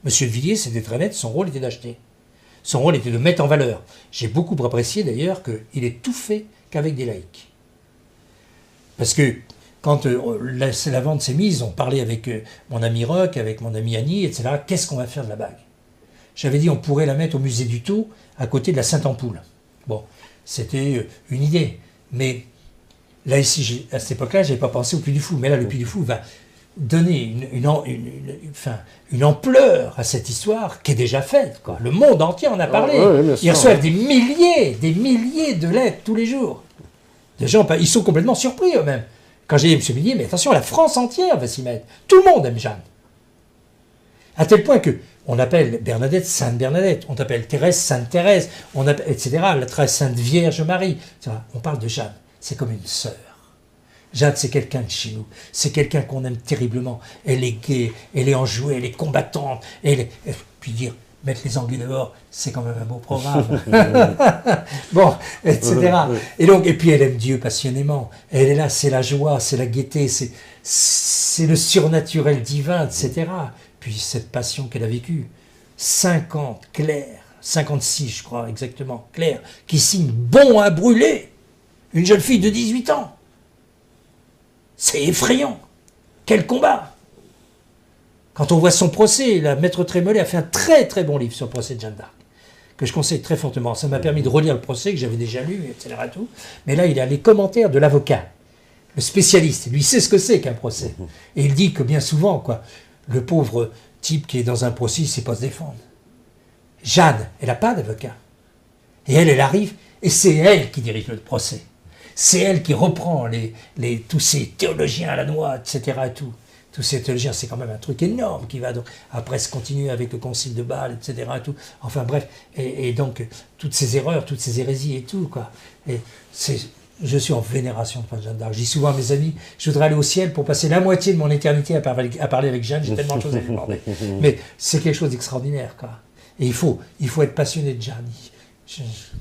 Monsieur de Villiers, c'était très net, son rôle était d'acheter. Son rôle était de mettre en valeur. J'ai beaucoup apprécié d'ailleurs qu'il ait tout fait qu'avec des laïcs. Parce que quand la vente s'est mise, on parlait avec mon ami Roch, avec mon ami Annie, etc. Qu'est-ce qu'on va faire de la bague? J'avais dit on pourrait la mettre au musée du Tau, à côté de la Sainte-Ampoule. Bon, c'était une idée. Mais là, ici, à cette époque-là, je n'avais pas pensé au Puy du Fou. Mais là, le Puy du Fou va donner une ampleur à cette histoire qui est déjà faite, quoi. Le monde entier en a parlé. Ils reçoivent des milliers de lettres tous les jours. Des gens, ils sont complètement surpris eux-mêmes. Quand j'ai dit, M. Villiers, mais attention, la France entière va s'y mettre. Tout le monde aime Jeanne. À tel point que on appelle Bernadette Sainte Bernadette, on appelle Thérèse Sainte Thérèse, on appelle, etc. La très Sainte Vierge Marie. On parle de Jeanne. C'est comme une sœur. Jeanne, c'est quelqu'un de chez nous. C'est quelqu'un qu'on aime terriblement. Elle est gaie, elle est enjouée, elle est combattante. Puis dire, mettre les Anglais dehors, c'est quand même un beau programme. Bon, etc. Et puis elle aime Dieu passionnément. Elle est là, c'est la joie, c'est la gaieté, c'est le surnaturel divin, etc. Puis cette passion qu'elle a vécue. 50, Claire, 56 je crois exactement, Claire, qui signe bon à brûler. Une jeune fille de 18 ans. C'est effrayant. Quel combat! Quand on voit son procès, la maître Trémollet a fait un très très bon livre sur le procès de Jeanne d'Arc, que je conseille très fortement. Ça m'a permis de relire le procès, que j'avais déjà lu, etc. Tout. Mais là, il a les commentaires de l'avocat, le spécialiste. Lui, il sait ce que c'est qu'un procès. Et il dit que bien souvent, quoi, le pauvre type qui est dans un procès, il ne sait pas se défendre. Jeanne, elle n'a pas d'avocat. Et elle arrive, et c'est elle qui dirige le procès. C'est elle qui reprend tous ces théologiens à la noix, etc. Et tout. Tous ces théologiens, c'est quand même un truc énorme qui va donc après se continuer avec le concile de Bâle, etc. Et tout. Enfin bref, et donc toutes ces erreurs, toutes ces hérésies et tout, quoi. Et je suis en vénération de Jeanne d'Arc. Je dis souvent à mes amis, je voudrais aller au ciel pour passer la moitié de mon éternité à parler avec Jeanne, j'ai tellement de choses à lui demander. Mais c'est quelque chose d'extraordinaire, quoi. Et il faut être passionné de Jeanne.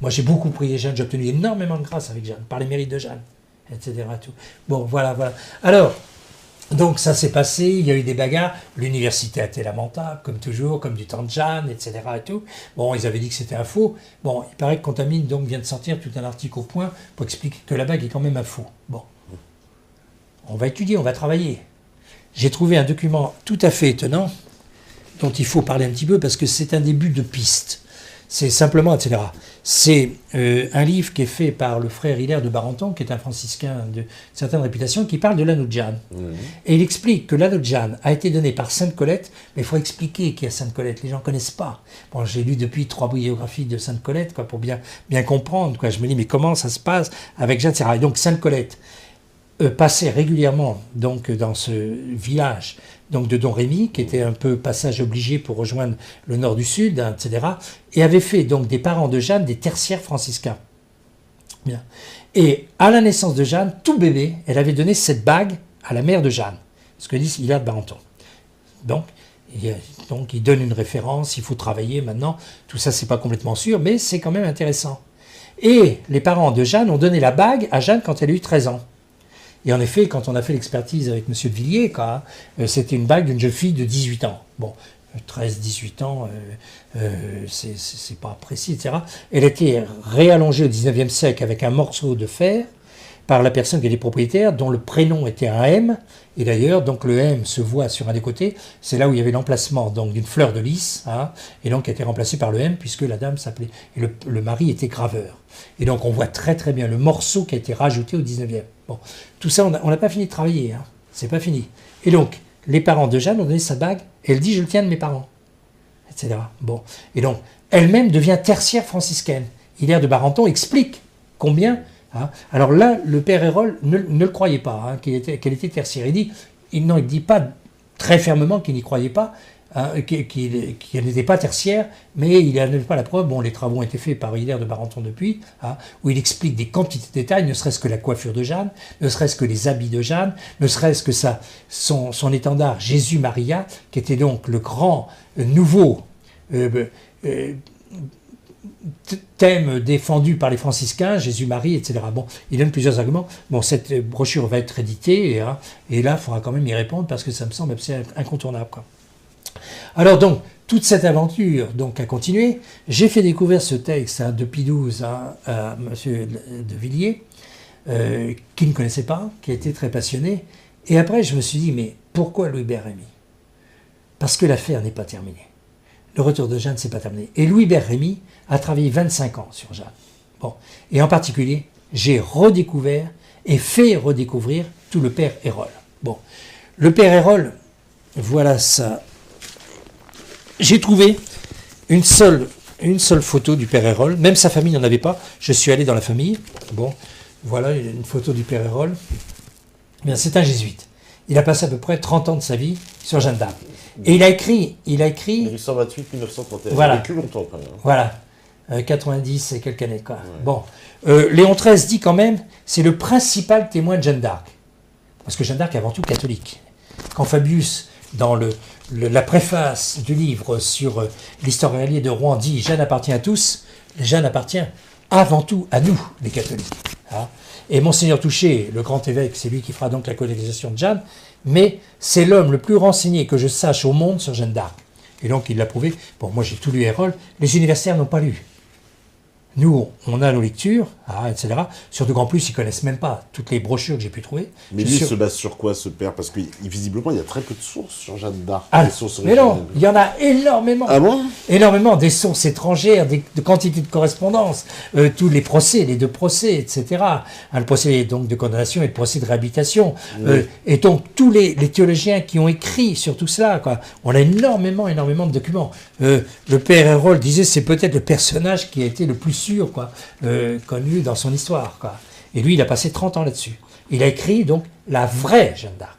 Moi, j'ai beaucoup prié Jeanne, j'ai obtenu énormément de grâce avec Jeanne, par les mérites de Jeanne, etc. Tout. Bon, voilà. Alors, donc ça s'est passé, il y a eu des bagarres, l'université a été lamentable, comme toujours, comme du temps de Jeanne, etc. Et tout. Bon, ils avaient dit que c'était un faux. Bon, il paraît que Contamine donc vient de sortir tout un article au Point pour expliquer que la bague est quand même un faux. Bon, on va étudier, on va travailler. J'ai trouvé un document tout à fait étonnant, dont il faut parler un petit peu, parce que c'est un début de piste. C'est simplement, etc. C'est un livre qui est fait par le frère Hilaire de Barenton, qui est un franciscain de certaine réputation, qui parle de l'anneau de Jeanne. Et il explique que l'anneau de Jeanne a été donné par Sainte Colette, mais il faut expliquer qui est Sainte Colette, les gens ne connaissent pas. Bon, j'ai lu depuis 3 biographies de Sainte Colette, quoi, pour bien comprendre, quoi. Je me dis, mais comment ça se passe avec Jeanne, etc. Et donc Sainte Colette passait régulièrement donc, dans ce village donc, de Don Rémy, qui était un peu passage obligé pour rejoindre le nord du sud, hein, etc., et avait fait donc des parents de Jeanne des tertiaires franciscains. Bien. Et à la naissance de Jeanne, tout bébé, elle avait donné cette bague à la mère de Jeanne, ce que dit Hilaire de Barenton. Donc, il donne une référence, il faut travailler maintenant, tout ça c'est pas complètement sûr, mais c'est quand même intéressant. Et les parents de Jeanne ont donné la bague à Jeanne quand elle a eu 13 ans. Et en effet, quand on a fait l'expertise avec M. de Villiers, c'était une bague d'une jeune fille de 18 ans. Bon, 13, 18 ans, c'est pas précis, etc. Elle a été réallongée au 19e siècle avec un morceau de fer par la personne qui était propriétaire, dont le prénom était un M. Et d'ailleurs, donc le M se voit sur un des côtés. C'est là où il y avait l'emplacement d'une fleur de lys, hein, et donc a été remplacé par le M puisque la dame s'appelait. Et le mari était graveur. Et donc on voit très très bien le morceau qui a été rajouté au 19e. Bon, tout ça, on n'a pas fini de travailler, hein. C'est pas fini. Et donc, les parents de Jeanne ont donné sa bague, et elle dit « je le tiens de mes parents », etc. Bon, et donc, elle-même devient tertiaire franciscaine. Hilaire de Barenton explique combien... Hein, alors là, le père Hérol ne le croyait pas, hein, qu'elle était tertiaire. Il dit pas très fermement qu'il n'y croyait pas, hein, qu'elle n'était pas tertiaire, mais il n'avait pas la preuve. Bon, les travaux ont été faits par Hilaire de Barenton depuis, hein, où il explique des quantités de détails, ne serait-ce que la coiffure de Jeanne, ne serait-ce que les habits de Jeanne, ne serait-ce que son étendard Jésus-Maria, qui était donc le grand nouveau thème défendu par les franciscains, Jésus-Marie, etc. Bon, il donne plusieurs arguments. Bon, cette brochure va être éditée, et là, il faudra quand même y répondre, parce que ça me semble absolument incontournable, quoi. Alors donc, toute cette aventure donc, a continué. J'ai fait découvrir ce texte de Pie XII à M. de Villiers, qui ne connaissait pas, qui était très passionné. Et après, je me suis dit, mais pourquoi Louis-Hébert Rémy? Parce que l'affaire n'est pas terminée. Le retour de Jeanne, c'est pas terminé. Et Louis-Hébert Rémy a travaillé 25 ans sur Jeanne. Bon. Et en particulier, j'ai redécouvert et fait redécouvrir tout le père Hérol. Bon. Le père Hérol, voilà ça. J'ai trouvé une seule photo du père Hérol. Même sa famille n'en avait pas. Je suis allé dans la famille. Bon. Voilà une photo du père Hérol. Bien, c'est un jésuite. Il a passé à peu près 30 ans de sa vie sur Jeanne d'Arc. Et il a écrit... 1828-1931. Voilà. Il a vécu longtemps quand même. Voilà. 90 et quelques années, quoi. Ouais. Bon. Léon XIII dit quand même, c'est le principal témoin de Jeanne d'Arc. Parce que Jeanne d'Arc est avant tout catholique. Quand Fabius, dans la préface du livre sur l'histoire réelle de Rouen, dit « Jeanne appartient à tous », Jeanne appartient avant tout à nous, les catholiques. Hein. Et Monseigneur Touché, le grand évêque, c'est lui qui fera donc la canonisation de Jeanne, mais c'est l'homme le plus renseigné que je sache au monde sur Jeanne d'Arc. Et donc il l'a prouvé. Bon, moi j'ai tout lu Hérol, les universitaires n'ont pas lu. Nous, on a nos lectures, etc. Surtout qu'en plus, ils ne connaissent même pas toutes les brochures que j'ai pu trouver. Mais lui, il se base sur quoi, ce père? Parce que visiblement, il y a très peu de sources sur Jeanne d'Arc. Mais non, il y en a énormément. Ah bon? Énormément, des sources étrangères, de quantités de correspondances, tous les procès, les 2 procès, etc. Le procès donc de condamnation et le procès de réhabilitation. Et donc, tous les théologiens qui ont écrit sur tout cela, quoi. On a énormément de documents. Le père Hérold disait c'est peut-être le personnage qui a été le plus sûr, quoi, connu dans son histoire, quoi. Et lui, il a passé 30 ans là-dessus. Il a écrit donc la vraie Jeanne d'Arc.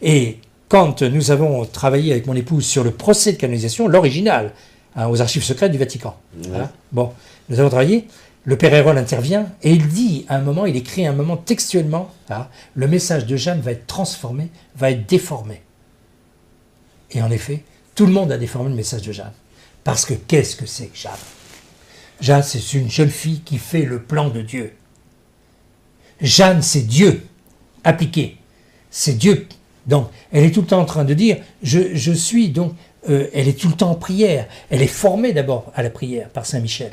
Et quand nous avons travaillé avec mon épouse sur le procès de canonisation, l'original, aux archives secrètes du Vatican, bon, nous avons travaillé, le père Hérold intervient et il dit à un moment, il écrit à un moment textuellement, le message de Jeanne va être transformé, va être déformé. Et en effet, tout le monde a déformé le message de Jeanne. Parce que qu'est-ce que c'est que Jeanne? Jeanne, c'est une jeune fille qui fait le plan de Dieu. Jeanne, c'est Dieu appliqué. C'est Dieu. Donc, elle est tout le temps en train de dire, je suis donc, elle est tout le temps en prière. Elle est formée d'abord à la prière par Saint Michel.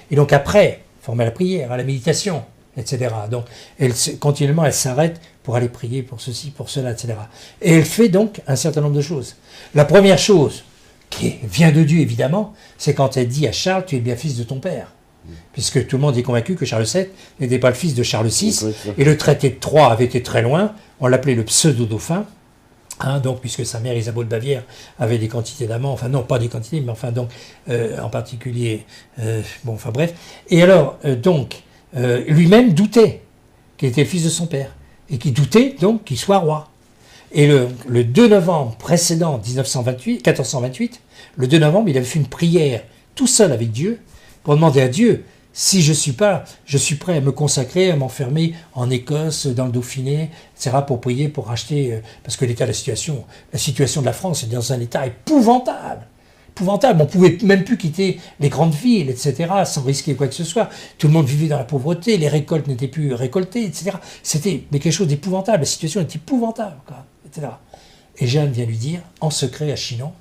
Et donc après, formée à la prière, à la méditation, etc. Donc, continuellement, elle s'arrête pour aller prier pour ceci, pour cela, etc. Et elle fait donc un certain nombre de choses. La première chose, qui vient de Dieu évidemment, c'est quand elle dit à Charles, tu es bien fils de ton père. Puisque tout le monde est convaincu que Charles VII n'était pas le fils de Charles VI, et le traité de Troyes avait été très loin, on l'appelait le pseudo-dauphin, donc puisque sa mère Isabeau de Bavière avait des quantités d'amants, enfin non pas des quantités, mais enfin donc en particulier, bon enfin bref, et alors donc lui-même doutait qu'il était le fils de son père, et qu'il doutait donc qu'il soit roi. Et le 2 novembre précédent 1428, le 2 novembre, il avait fait une prière tout seul avec Dieu pour demander à Dieu, si je suis prêt à me consacrer, à m'enfermer en Écosse, dans le Dauphiné, etc., pour prier, pour racheter, parce que la situation de la France est dans un état épouvantable. Épouvantable, on pouvait même plus quitter les grandes villes, etc., sans risquer quoi que ce soit. Tout le monde vivait dans la pauvreté, les récoltes n'étaient plus récoltées, etc. C'était quelque chose d'épouvantable, la situation était épouvantable, quoi, etc. Et Jeanne vient lui dire, en secret à Chinon,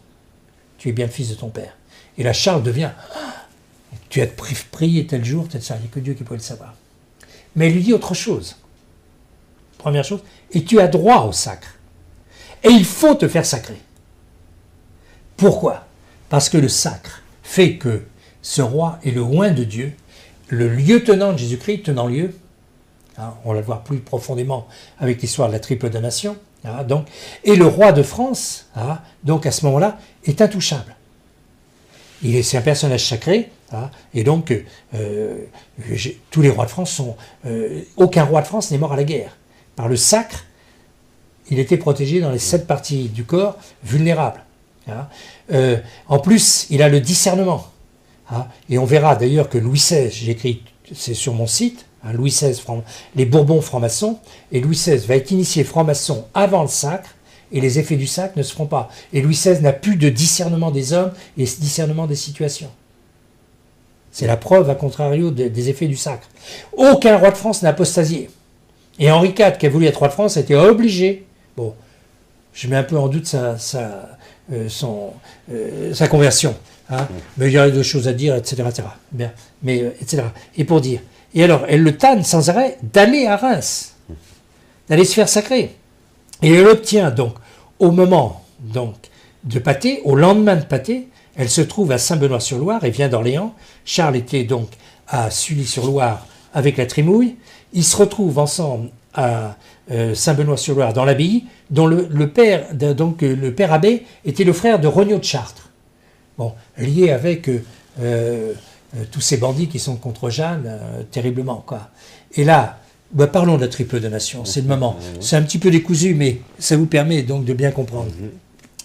tu es bien le fils de ton père. Et là, Charles devient, tu as prié tel jour, tel ça, il n'y a que Dieu qui pouvait le savoir. Mais il lui dit autre chose. Première chose, et tu as droit au sacre. Et il faut te faire sacrer. Pourquoi ? Parce que le sacre fait que ce roi est le oint de Dieu, le lieutenant de Jésus-Christ, tenant lieu, on va le voir plus profondément avec l'histoire de la triple donation, donc, et le roi de France, donc à ce moment-là, est intouchable. C'est un personnage sacré, et donc tous les rois de France sont... aucun roi de France n'est mort à la guerre. Par le sacre, il était protégé dans les 7 parties du corps vulnérables. En plus, il a le discernement. Et on verra d'ailleurs que Louis XVI, j'écris, c'est sur mon site, Louis XVI, les Bourbons francs-maçons, et Louis XVI va être initié franc-maçon avant le sacre, et les effets du sacre ne se feront pas. Et Louis XVI n'a plus de discernement des hommes et discernement des situations. C'est la preuve, à contrario, des effets du sacre. Aucun roi de France n'a apostasié. Et Henri IV, qui a voulu être roi de France, a été obligé. Bon, je mets un peu en doute sa conversion. Mais il y aurait d'autres choses à dire, etc. etc. Bien, mais, etc. Et pour dire. Et alors, elle le tanne sans arrêt d'aller à Reims, d'aller se faire sacrer. Et elle obtient donc, au moment donc, de Patay, au lendemain de Patay, elle se trouve à Saint-Benoît-sur-Loire et vient d'Orléans. Charles était donc à Sully-sur-Loire avec la Trimouille. Ils se retrouvent ensemble à Saint-Benoît-sur-Loire dans l'abbaye, dont le père abbé était le frère de Regnault de Chartres. Bon, lié avec tous ces bandits qui sont contre Jeanne, terriblement, quoi. Et là, parlons de la triple donation, c'est le moment. C'est un petit peu décousu, mais ça vous permet donc de bien comprendre.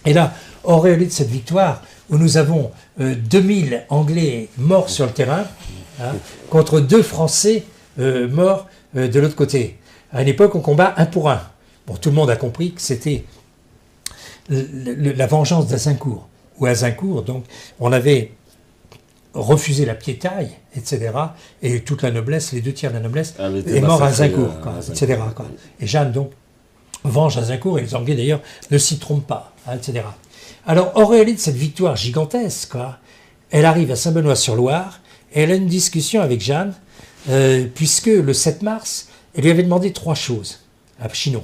Et là, auréolé de cette victoire, où nous avons 2000 Anglais morts sur le terrain, contre 2 Français morts de l'autre côté. À une époque, on combat 1 pour 1. Bon, tout le monde a compris que c'était la vengeance d'Azincourt. Ou Azincourt, donc, on avait refusé la piétaille, etc. Et toute la noblesse, les 2 tiers de la noblesse, est mort à Azincourt, etc. Quoi. Et Jeanne, donc, venge Azincourt, et les Anglais, d'ailleurs, ne s'y trompent pas, etc. Alors, auréolée de cette victoire gigantesque, elle arrive à Saint-Benoît-sur-Loire, et elle a une discussion avec Jeanne, puisque le 7 mars, elle lui avait demandé 3 choses à Chinon.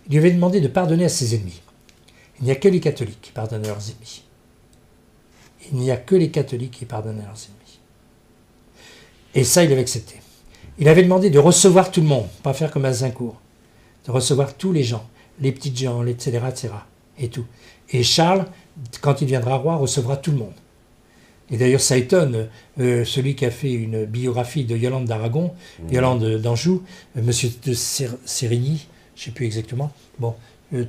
Il lui avait demandé de pardonner à ses ennemis. Il n'y a que les catholiques qui pardonnent à leurs ennemis. Il n'y a que les catholiques qui pardonnent à leurs ennemis. Et ça, il avait accepté. Il avait demandé de recevoir tout le monde, pas faire comme à Zincourt, de recevoir tous les gens, les petites gens, etc., etc., et tout. Et Charles, quand il deviendra roi, recevra tout le monde. Et d'ailleurs, ça étonne celui qui a fait une biographie de Yolande d'Aragon, Yolande d'Anjou, monsieur de Sérigny, je ne sais plus exactement. Bon,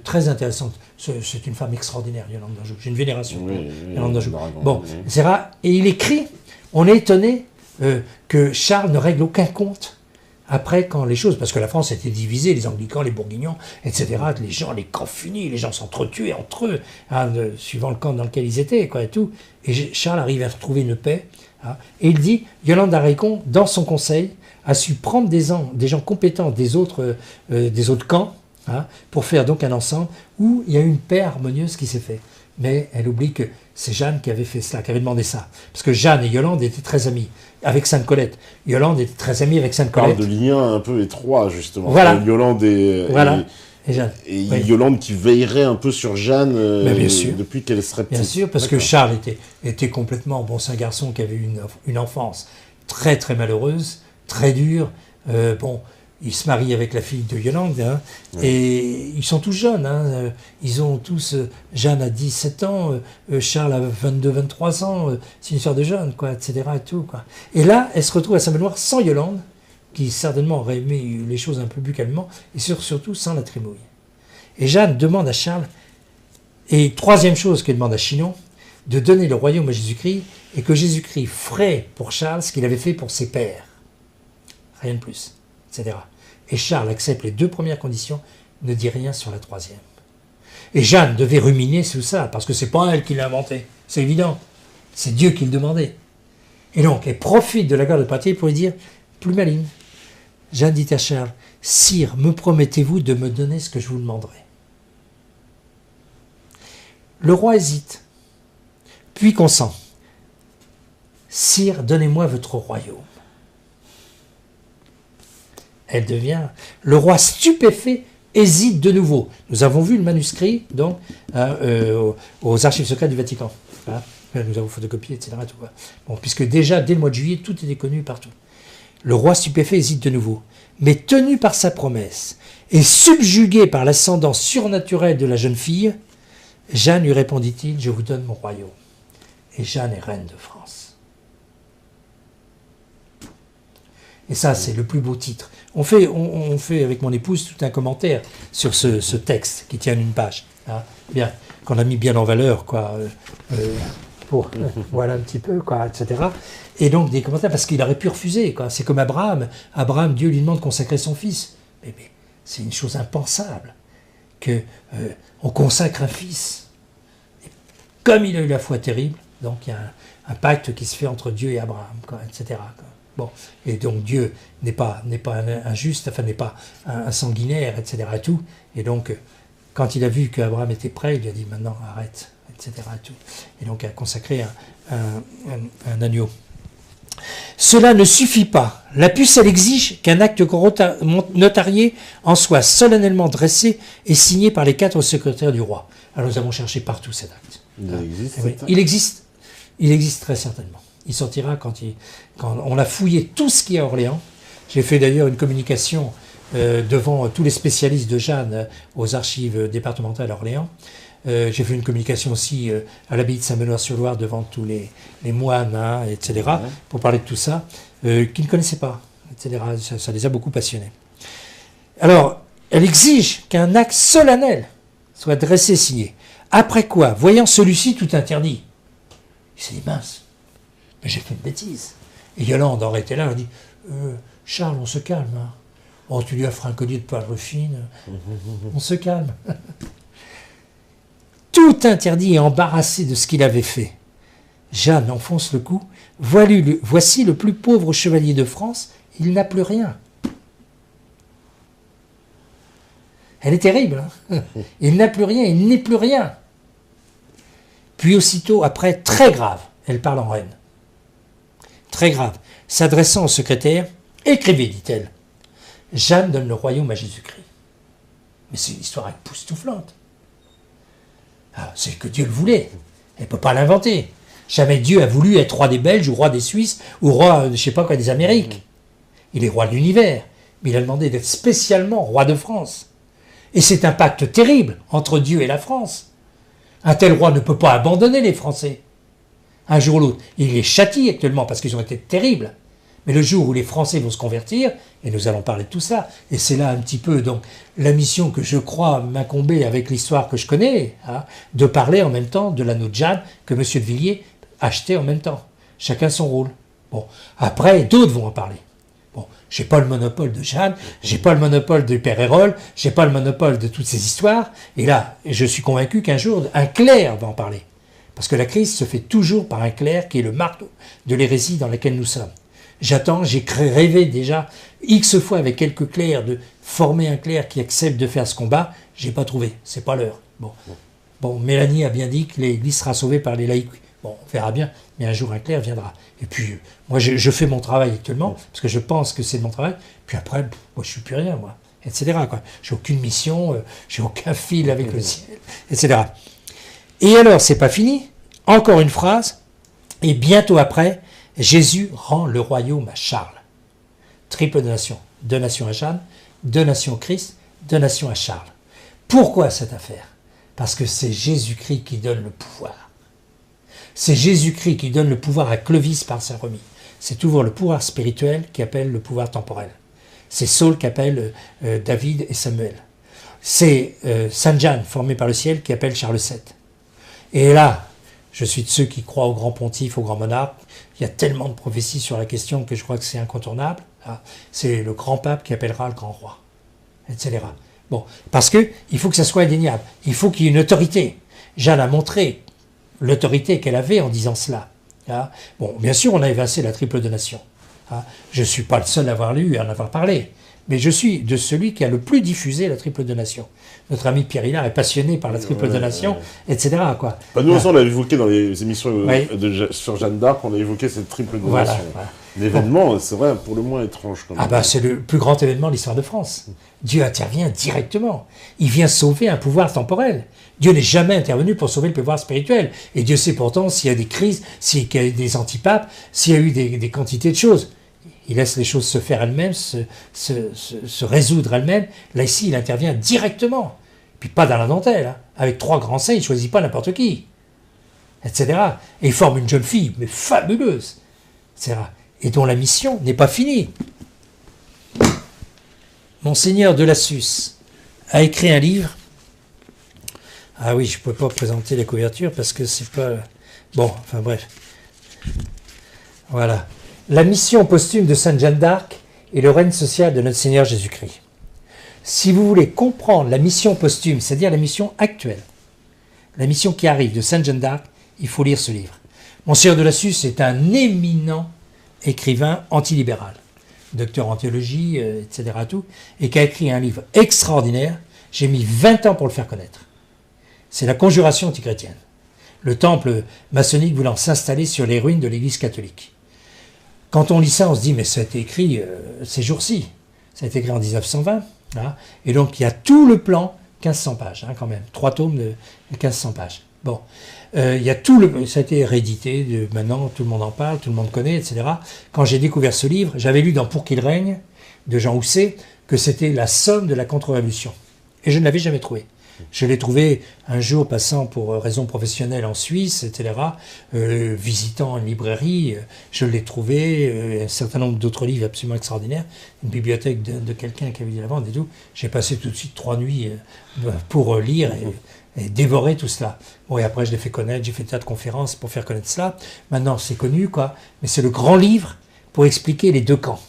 très intéressante. C'est une femme extraordinaire, Yolande d'Anjou. J'ai une vénération pour Yolande d'Anjou. Bon, etc. Et il écrit, on est étonné que Charles ne règle aucun compte après, quand les choses, parce que la France était divisée, les Anglicans, les Bourguignons, etc., les gens, les camps funis, les gens s'entretuaient entre eux, hein, suivant le camp dans lequel ils étaient, quoi, et tout. Et Charles arrive à trouver une paix, hein, et il dit, Yolande d'Aragon, dans son conseil, a su prendre des gens compétents des autres camps, hein, pour faire donc un ensemble où il y a eu une paix harmonieuse qui s'est faite. Mais elle oublie que c'est Jeanne qui avait fait cela, qui avait demandé ça. Parce que Jeanne et Yolande étaient très amies, avec Sainte-Colette. Yolande était très amie avec Sainte-Colette. On parle de liens un peu étroits, justement. Voilà. Yolande et Jeanne. Et oui. Yolande qui veillerait un peu sur Jeanne depuis qu'elle serait petite. Bien sûr, parce que Charles était complètement... Bon, c'est un garçon qui avait eu une enfance très, très malheureuse, très dure. Il se marie avec la fille de Yolande, hein, et ils sont tous jeunes. Hein, ils ont tous... Jeanne a 17 ans, Charles a 22-23 ans, c'est une histoire de jeunes, quoi, etc. Et, tout, quoi. Et là, elle se retrouve à Saint-Benoît sans Yolande, qui certainement aurait aimé les choses un peu plus calmement, et surtout sans la Trémouille. Et Jeanne demande à Charles, et troisième chose qu'elle demande à Chinon, de donner le royaume à Jésus-Christ, et que Jésus-Christ ferait pour Charles ce qu'il avait fait pour ses pères. Rien de plus, etc. Et Charles accepte les 2 premières conditions, ne dit rien sur la 3e. Et Jeanne devait ruminer sous ça, parce que c'est pas elle qui l'a inventé, c'est évident. C'est Dieu qui le demandait. Et donc, elle profite de la guerre de Poitiers pour lui dire, plus maligne. Jeanne dit à Charles, « Sire, me promettez-vous de me donner ce que je vous demanderai ?» Le roi hésite, puis consent. « Sire, donnez-moi votre royaume. » Elle devient... Le roi stupéfait hésite de nouveau. Nous avons vu le manuscrit donc, aux archives secrètes du Vatican. Hein, nous avons photocopié, etc. Tout, bon, puisque déjà, dès le mois de juillet, tout était connu partout. Le roi stupéfait hésite de nouveau. Mais tenu par sa promesse et subjugué par l'ascendance surnaturelle de la jeune fille, Jeanne lui répondit-il, « Je vous donne mon royaume. » Et Jeanne est reine de France. Et ça, c'est le plus beau titre. On fait avec mon épouse tout un commentaire sur ce texte qui tient une page, hein, bien, qu'on a mis bien en valeur, quoi, pour voilà un petit peu, quoi, etc. Et donc des commentaires parce qu'il aurait pu refuser, quoi. C'est comme Abraham. Abraham, Dieu lui demande de consacrer son fils. Mais c'est une chose impensable que on consacre un fils. Et comme il a eu la foi terrible, donc il y a un pacte qui se fait entre Dieu et Abraham, quoi, etc. Quoi. Bon, et donc Dieu n'est pas injuste, enfin n'est pas un sanguinaire, etc. Et tout. Et donc, quand il a vu qu'Abraham était prêt, il lui a dit maintenant arrête, etc. Et, tout. Et donc il a consacré un agneau. Cela ne suffit pas. La pucelle exige qu'un acte notarié en soit solennellement dressé et signé par les 4 secrétaires du roi. Alors nous avons cherché partout cet acte. Il existe très certainement. Il sortira quand on a fouillé tout ce qui est à Orléans. J'ai fait d'ailleurs une communication devant tous les spécialistes de Jeanne aux archives départementales à Orléans. J'ai fait une communication aussi à l'abbaye de Saint-Benoît-sur-Loire devant tous les moines, hein, etc., pour parler de tout ça, qu'ils ne connaissaient pas, etc. Ça les a beaucoup passionnés. Alors, elle exige qu'un acte solennel soit dressé et signé. Après quoi, voyant celui-ci tout interdit, il s'est dit, mince, mais j'ai fait une bêtise. Et Yolande aurait été là, elle a dit, Charles, on se calme. Hein. Oh, tu lui offres un collier de poivre fine, on se calme. Tout interdit et embarrassé de ce qu'il avait fait. Jeanne enfonce le cou. Voici le plus pauvre chevalier de France, il n'a plus rien. Elle est terrible. Hein. Il n'a plus rien, il n'est plus rien. Puis aussitôt, après, très grave, elle parle en reine. très grave. S'adressant au secrétaire, « Écrivez, dit-elle. Jeanne donne le royaume à Jésus-Christ. » Mais c'est une histoire époustouflante. Ah, c'est que Dieu le voulait. Elle ne peut pas l'inventer. Jamais Dieu a voulu être roi des Belges ou roi des Suisses ou roi, je ne sais pas quoi, des Amériques. Il est roi de l'univers. Mais il a demandé d'être spécialement roi de France. Et c'est un pacte terrible entre Dieu et la France. Un tel roi ne peut pas abandonner les Français. Un jour ou l'autre. Il les châtie actuellement parce qu'ils ont été terribles. Mais le jour où les Français vont se convertir, et nous allons parler de tout ça, et c'est là un petit peu donc la mission que je crois m'incomber avec l'histoire que je connais, hein, de parler en même temps de l'anneau de Jeanne que M. de Villiers achetait en même temps. Chacun son rôle. Bon, après, d'autres vont en parler. Bon, j'ai pas le monopole de Jeanne, j'ai pas le monopole de Père Hérol, j'ai pas le monopole de toutes ces histoires, et là, je suis convaincu qu'un jour, un clerc va en parler. Parce que la crise se fait toujours par un clerc qui est le marteau de l'hérésie dans laquelle nous sommes. J'attends, j'ai rêvé déjà X fois avec quelques clercs de former un clerc qui accepte de faire ce combat. J'ai pas trouvé, c'est pas l'heure. Bon, Mélanie a bien dit que l'Église sera sauvée par les laïcs. Bon, on verra bien, mais un jour un clerc viendra. Et puis, moi je fais mon travail actuellement, parce que je pense que c'est mon travail. Puis après, moi je suis plus rien, moi, etc. J'ai aucune mission, j'ai aucun fil avec le ciel, etc. Et alors, c'est pas fini. Encore une phrase, et bientôt après, Jésus rend le royaume à Charles. Triple donation. Donation à Jeanne, donation au Christ, donation à Charles. Pourquoi cette affaire? Parce que c'est Jésus-Christ qui donne le pouvoir. C'est Jésus-Christ qui donne le pouvoir à Clovis par Saint-Remy. C'est toujours le pouvoir spirituel qui appelle le pouvoir temporel. C'est Saul qui appelle David et Samuel. C'est Sainte Jeanne, formée par le ciel, qui appelle Charles VII. Et là, je suis de ceux qui croient au grand pontife, au grand monarque. Il y a tellement de prophéties sur la question que je crois que c'est incontournable. C'est le grand pape qui appellera le grand roi, etc. Bon, parce qu'il faut que ça soit indéniable. Il faut qu'il y ait une autorité. Jeanne a montré l'autorité qu'elle avait en disant cela. Bon, bien sûr, on a évincé la triple donation. Je ne suis pas le seul à avoir lu et à en avoir parlé. Mais je suis de celui qui a le plus diffusé la triple donation. Notre ami Pierre Hillard est passionné par la triple donation, etc. Quoi. Nous, on l'a évoqué dans les émissions sur Jeanne d'Arc, on a évoqué cette triple donation. Voilà. L'événement, c'est vrai, pour le moins étrange. C'est le plus grand événement de l'histoire de France. Dieu intervient directement. Il vient sauver un pouvoir temporel. Dieu n'est jamais intervenu pour sauver le pouvoir spirituel. Et Dieu sait pourtant s'il y a des crises, s'il y a eu des antipapes, s'il y a eu des quantités de choses. Il laisse les choses se faire elles-mêmes, se résoudre elles-mêmes. Là, ici, il intervient directement. Puis pas dans la dentelle. Avec 3 grands saints, il ne choisit pas n'importe qui. Etc. Et il forme une jeune fille, mais fabuleuse. Etc. Et dont la mission n'est pas finie. Monseigneur de Lassus a écrit un livre. Ah oui, je ne peux pas présenter la couverture parce que c'est pas... Bon, enfin bref. Voilà. La mission posthume de Sainte Jeanne d'Arc et le règne social de notre Seigneur Jésus-Christ. Si vous voulez comprendre la mission posthume, c'est-à-dire la mission actuelle, la mission qui arrive de Sainte Jeanne d'Arc, il faut lire ce livre. Monseigneur de Lassus est un éminent écrivain antilibéral, docteur en théologie, etc. Et qui a écrit un livre extraordinaire. J'ai mis 20 ans pour le faire connaître. C'est la conjuration antichrétienne. Le temple maçonnique voulant s'installer sur les ruines de l'Église catholique. Quand on lit ça, on se dit, mais ça a été écrit ces jours-ci. Ça a été écrit en 1920. Et donc, il y a tout le plan, 1500 pages quand même. 3 tomes de 1500 pages. Bon, il y a tout le... Ça a été réédité, maintenant tout le monde en parle, tout le monde connaît, etc. Quand j'ai découvert ce livre, j'avais lu dans Pour qu'il règne, de Jean Housset, que c'était la somme de la contre-révolution. Et je ne l'avais jamais trouvé. Je l'ai trouvé un jour passant pour raison professionnelle en Suisse, etc. Visitant une librairie, je l'ai trouvé, un certain nombre d'autres livres absolument extraordinaires, une bibliothèque de quelqu'un qui avait dit la vente et tout. J'ai passé tout de suite 3 nuits pour lire et dévorer tout cela. Bon, et après je l'ai fait connaître, j'ai fait des tas de conférences pour faire connaître cela. Maintenant c'est connu, quoi. Mais c'est le grand livre pour expliquer les 2 camps.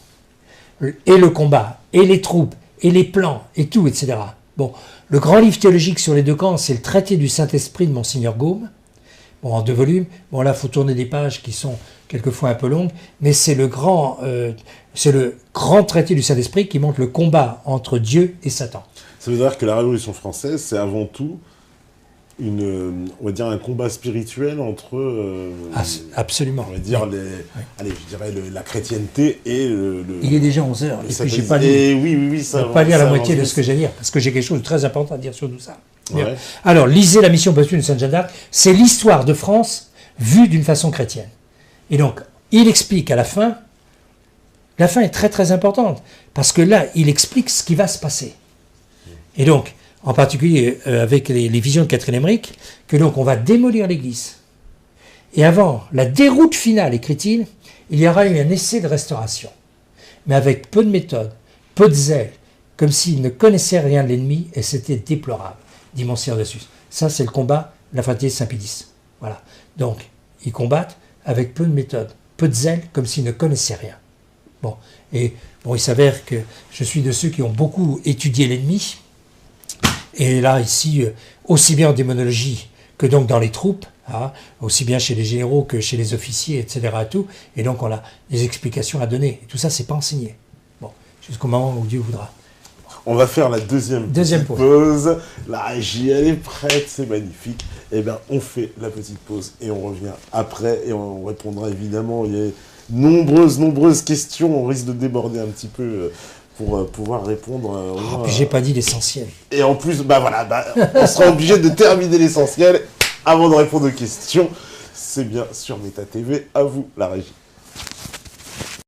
Et le combat, et les troupes, et les plans, et tout, etc. Bon, le grand livre théologique sur les 2 camps, c'est le traité du Saint-Esprit de Monseigneur Gaume. Bon, en 2 volumes. Bon, là, il faut tourner des pages qui sont quelquefois un peu longues, mais c'est le grand traité du Saint-Esprit qui montre le combat entre Dieu et Satan. Ça veut dire que la Révolution française, c'est avant tout on va dire un combat spirituel entre absolument. On va dire allez, je dirais la chrétienté et il est déjà 11h et puis j'ai pas lu. Oui, ça. Je vais pas lire la moitié de ce que j'ai à dire parce que j'ai quelque chose de très important à dire sur tout ça. Ouais. Alors, lisez la mission posthume de Sainte Jeanne d'Arc. C'est l'histoire de France vue d'une façon chrétienne. Et donc, il explique à la fin. La fin est très très importante parce que là, il explique ce qui va se passer. Et donc, en particulier avec les visions de Catherine Emmerich, que donc on va démolir l'Église. Et avant la déroute finale, écrit-il, il y aura eu un essai de restauration, mais avec peu de méthode, peu de zèle, comme s'il ne connaissait rien de l'ennemi, et c'était déplorable, dit Monseigneur de Sus. Ça, c'est le combat de la fraternité de Saint-Pédis. Voilà. Donc, ils combattent avec peu de méthode, peu de zèle, comme s'ils ne connaissaient rien. Bon, et bon, il s'avère que je suis de ceux qui ont beaucoup étudié l'ennemi. Et là, ici, aussi bien en démonologie que donc dans les troupes, hein, aussi bien chez les généraux que chez les officiers, etc. Tout, et donc on a des explications à donner. Et tout ça, c'est pas enseigné. Bon, jusqu'au moment où Dieu voudra. On va faire la deuxième pause. La régie, elle est prête, c'est magnifique. Eh bien, on fait la petite pause et on revient après et on répondra évidemment. Il y a nombreuses questions. On risque de déborder un petit peu pour pouvoir répondre. Puis j'ai pas dit l'essentiel. Et en plus, on sera obligé de terminer l'essentiel avant de répondre aux questions. C'est bien sur Méta TV. À vous, la régie.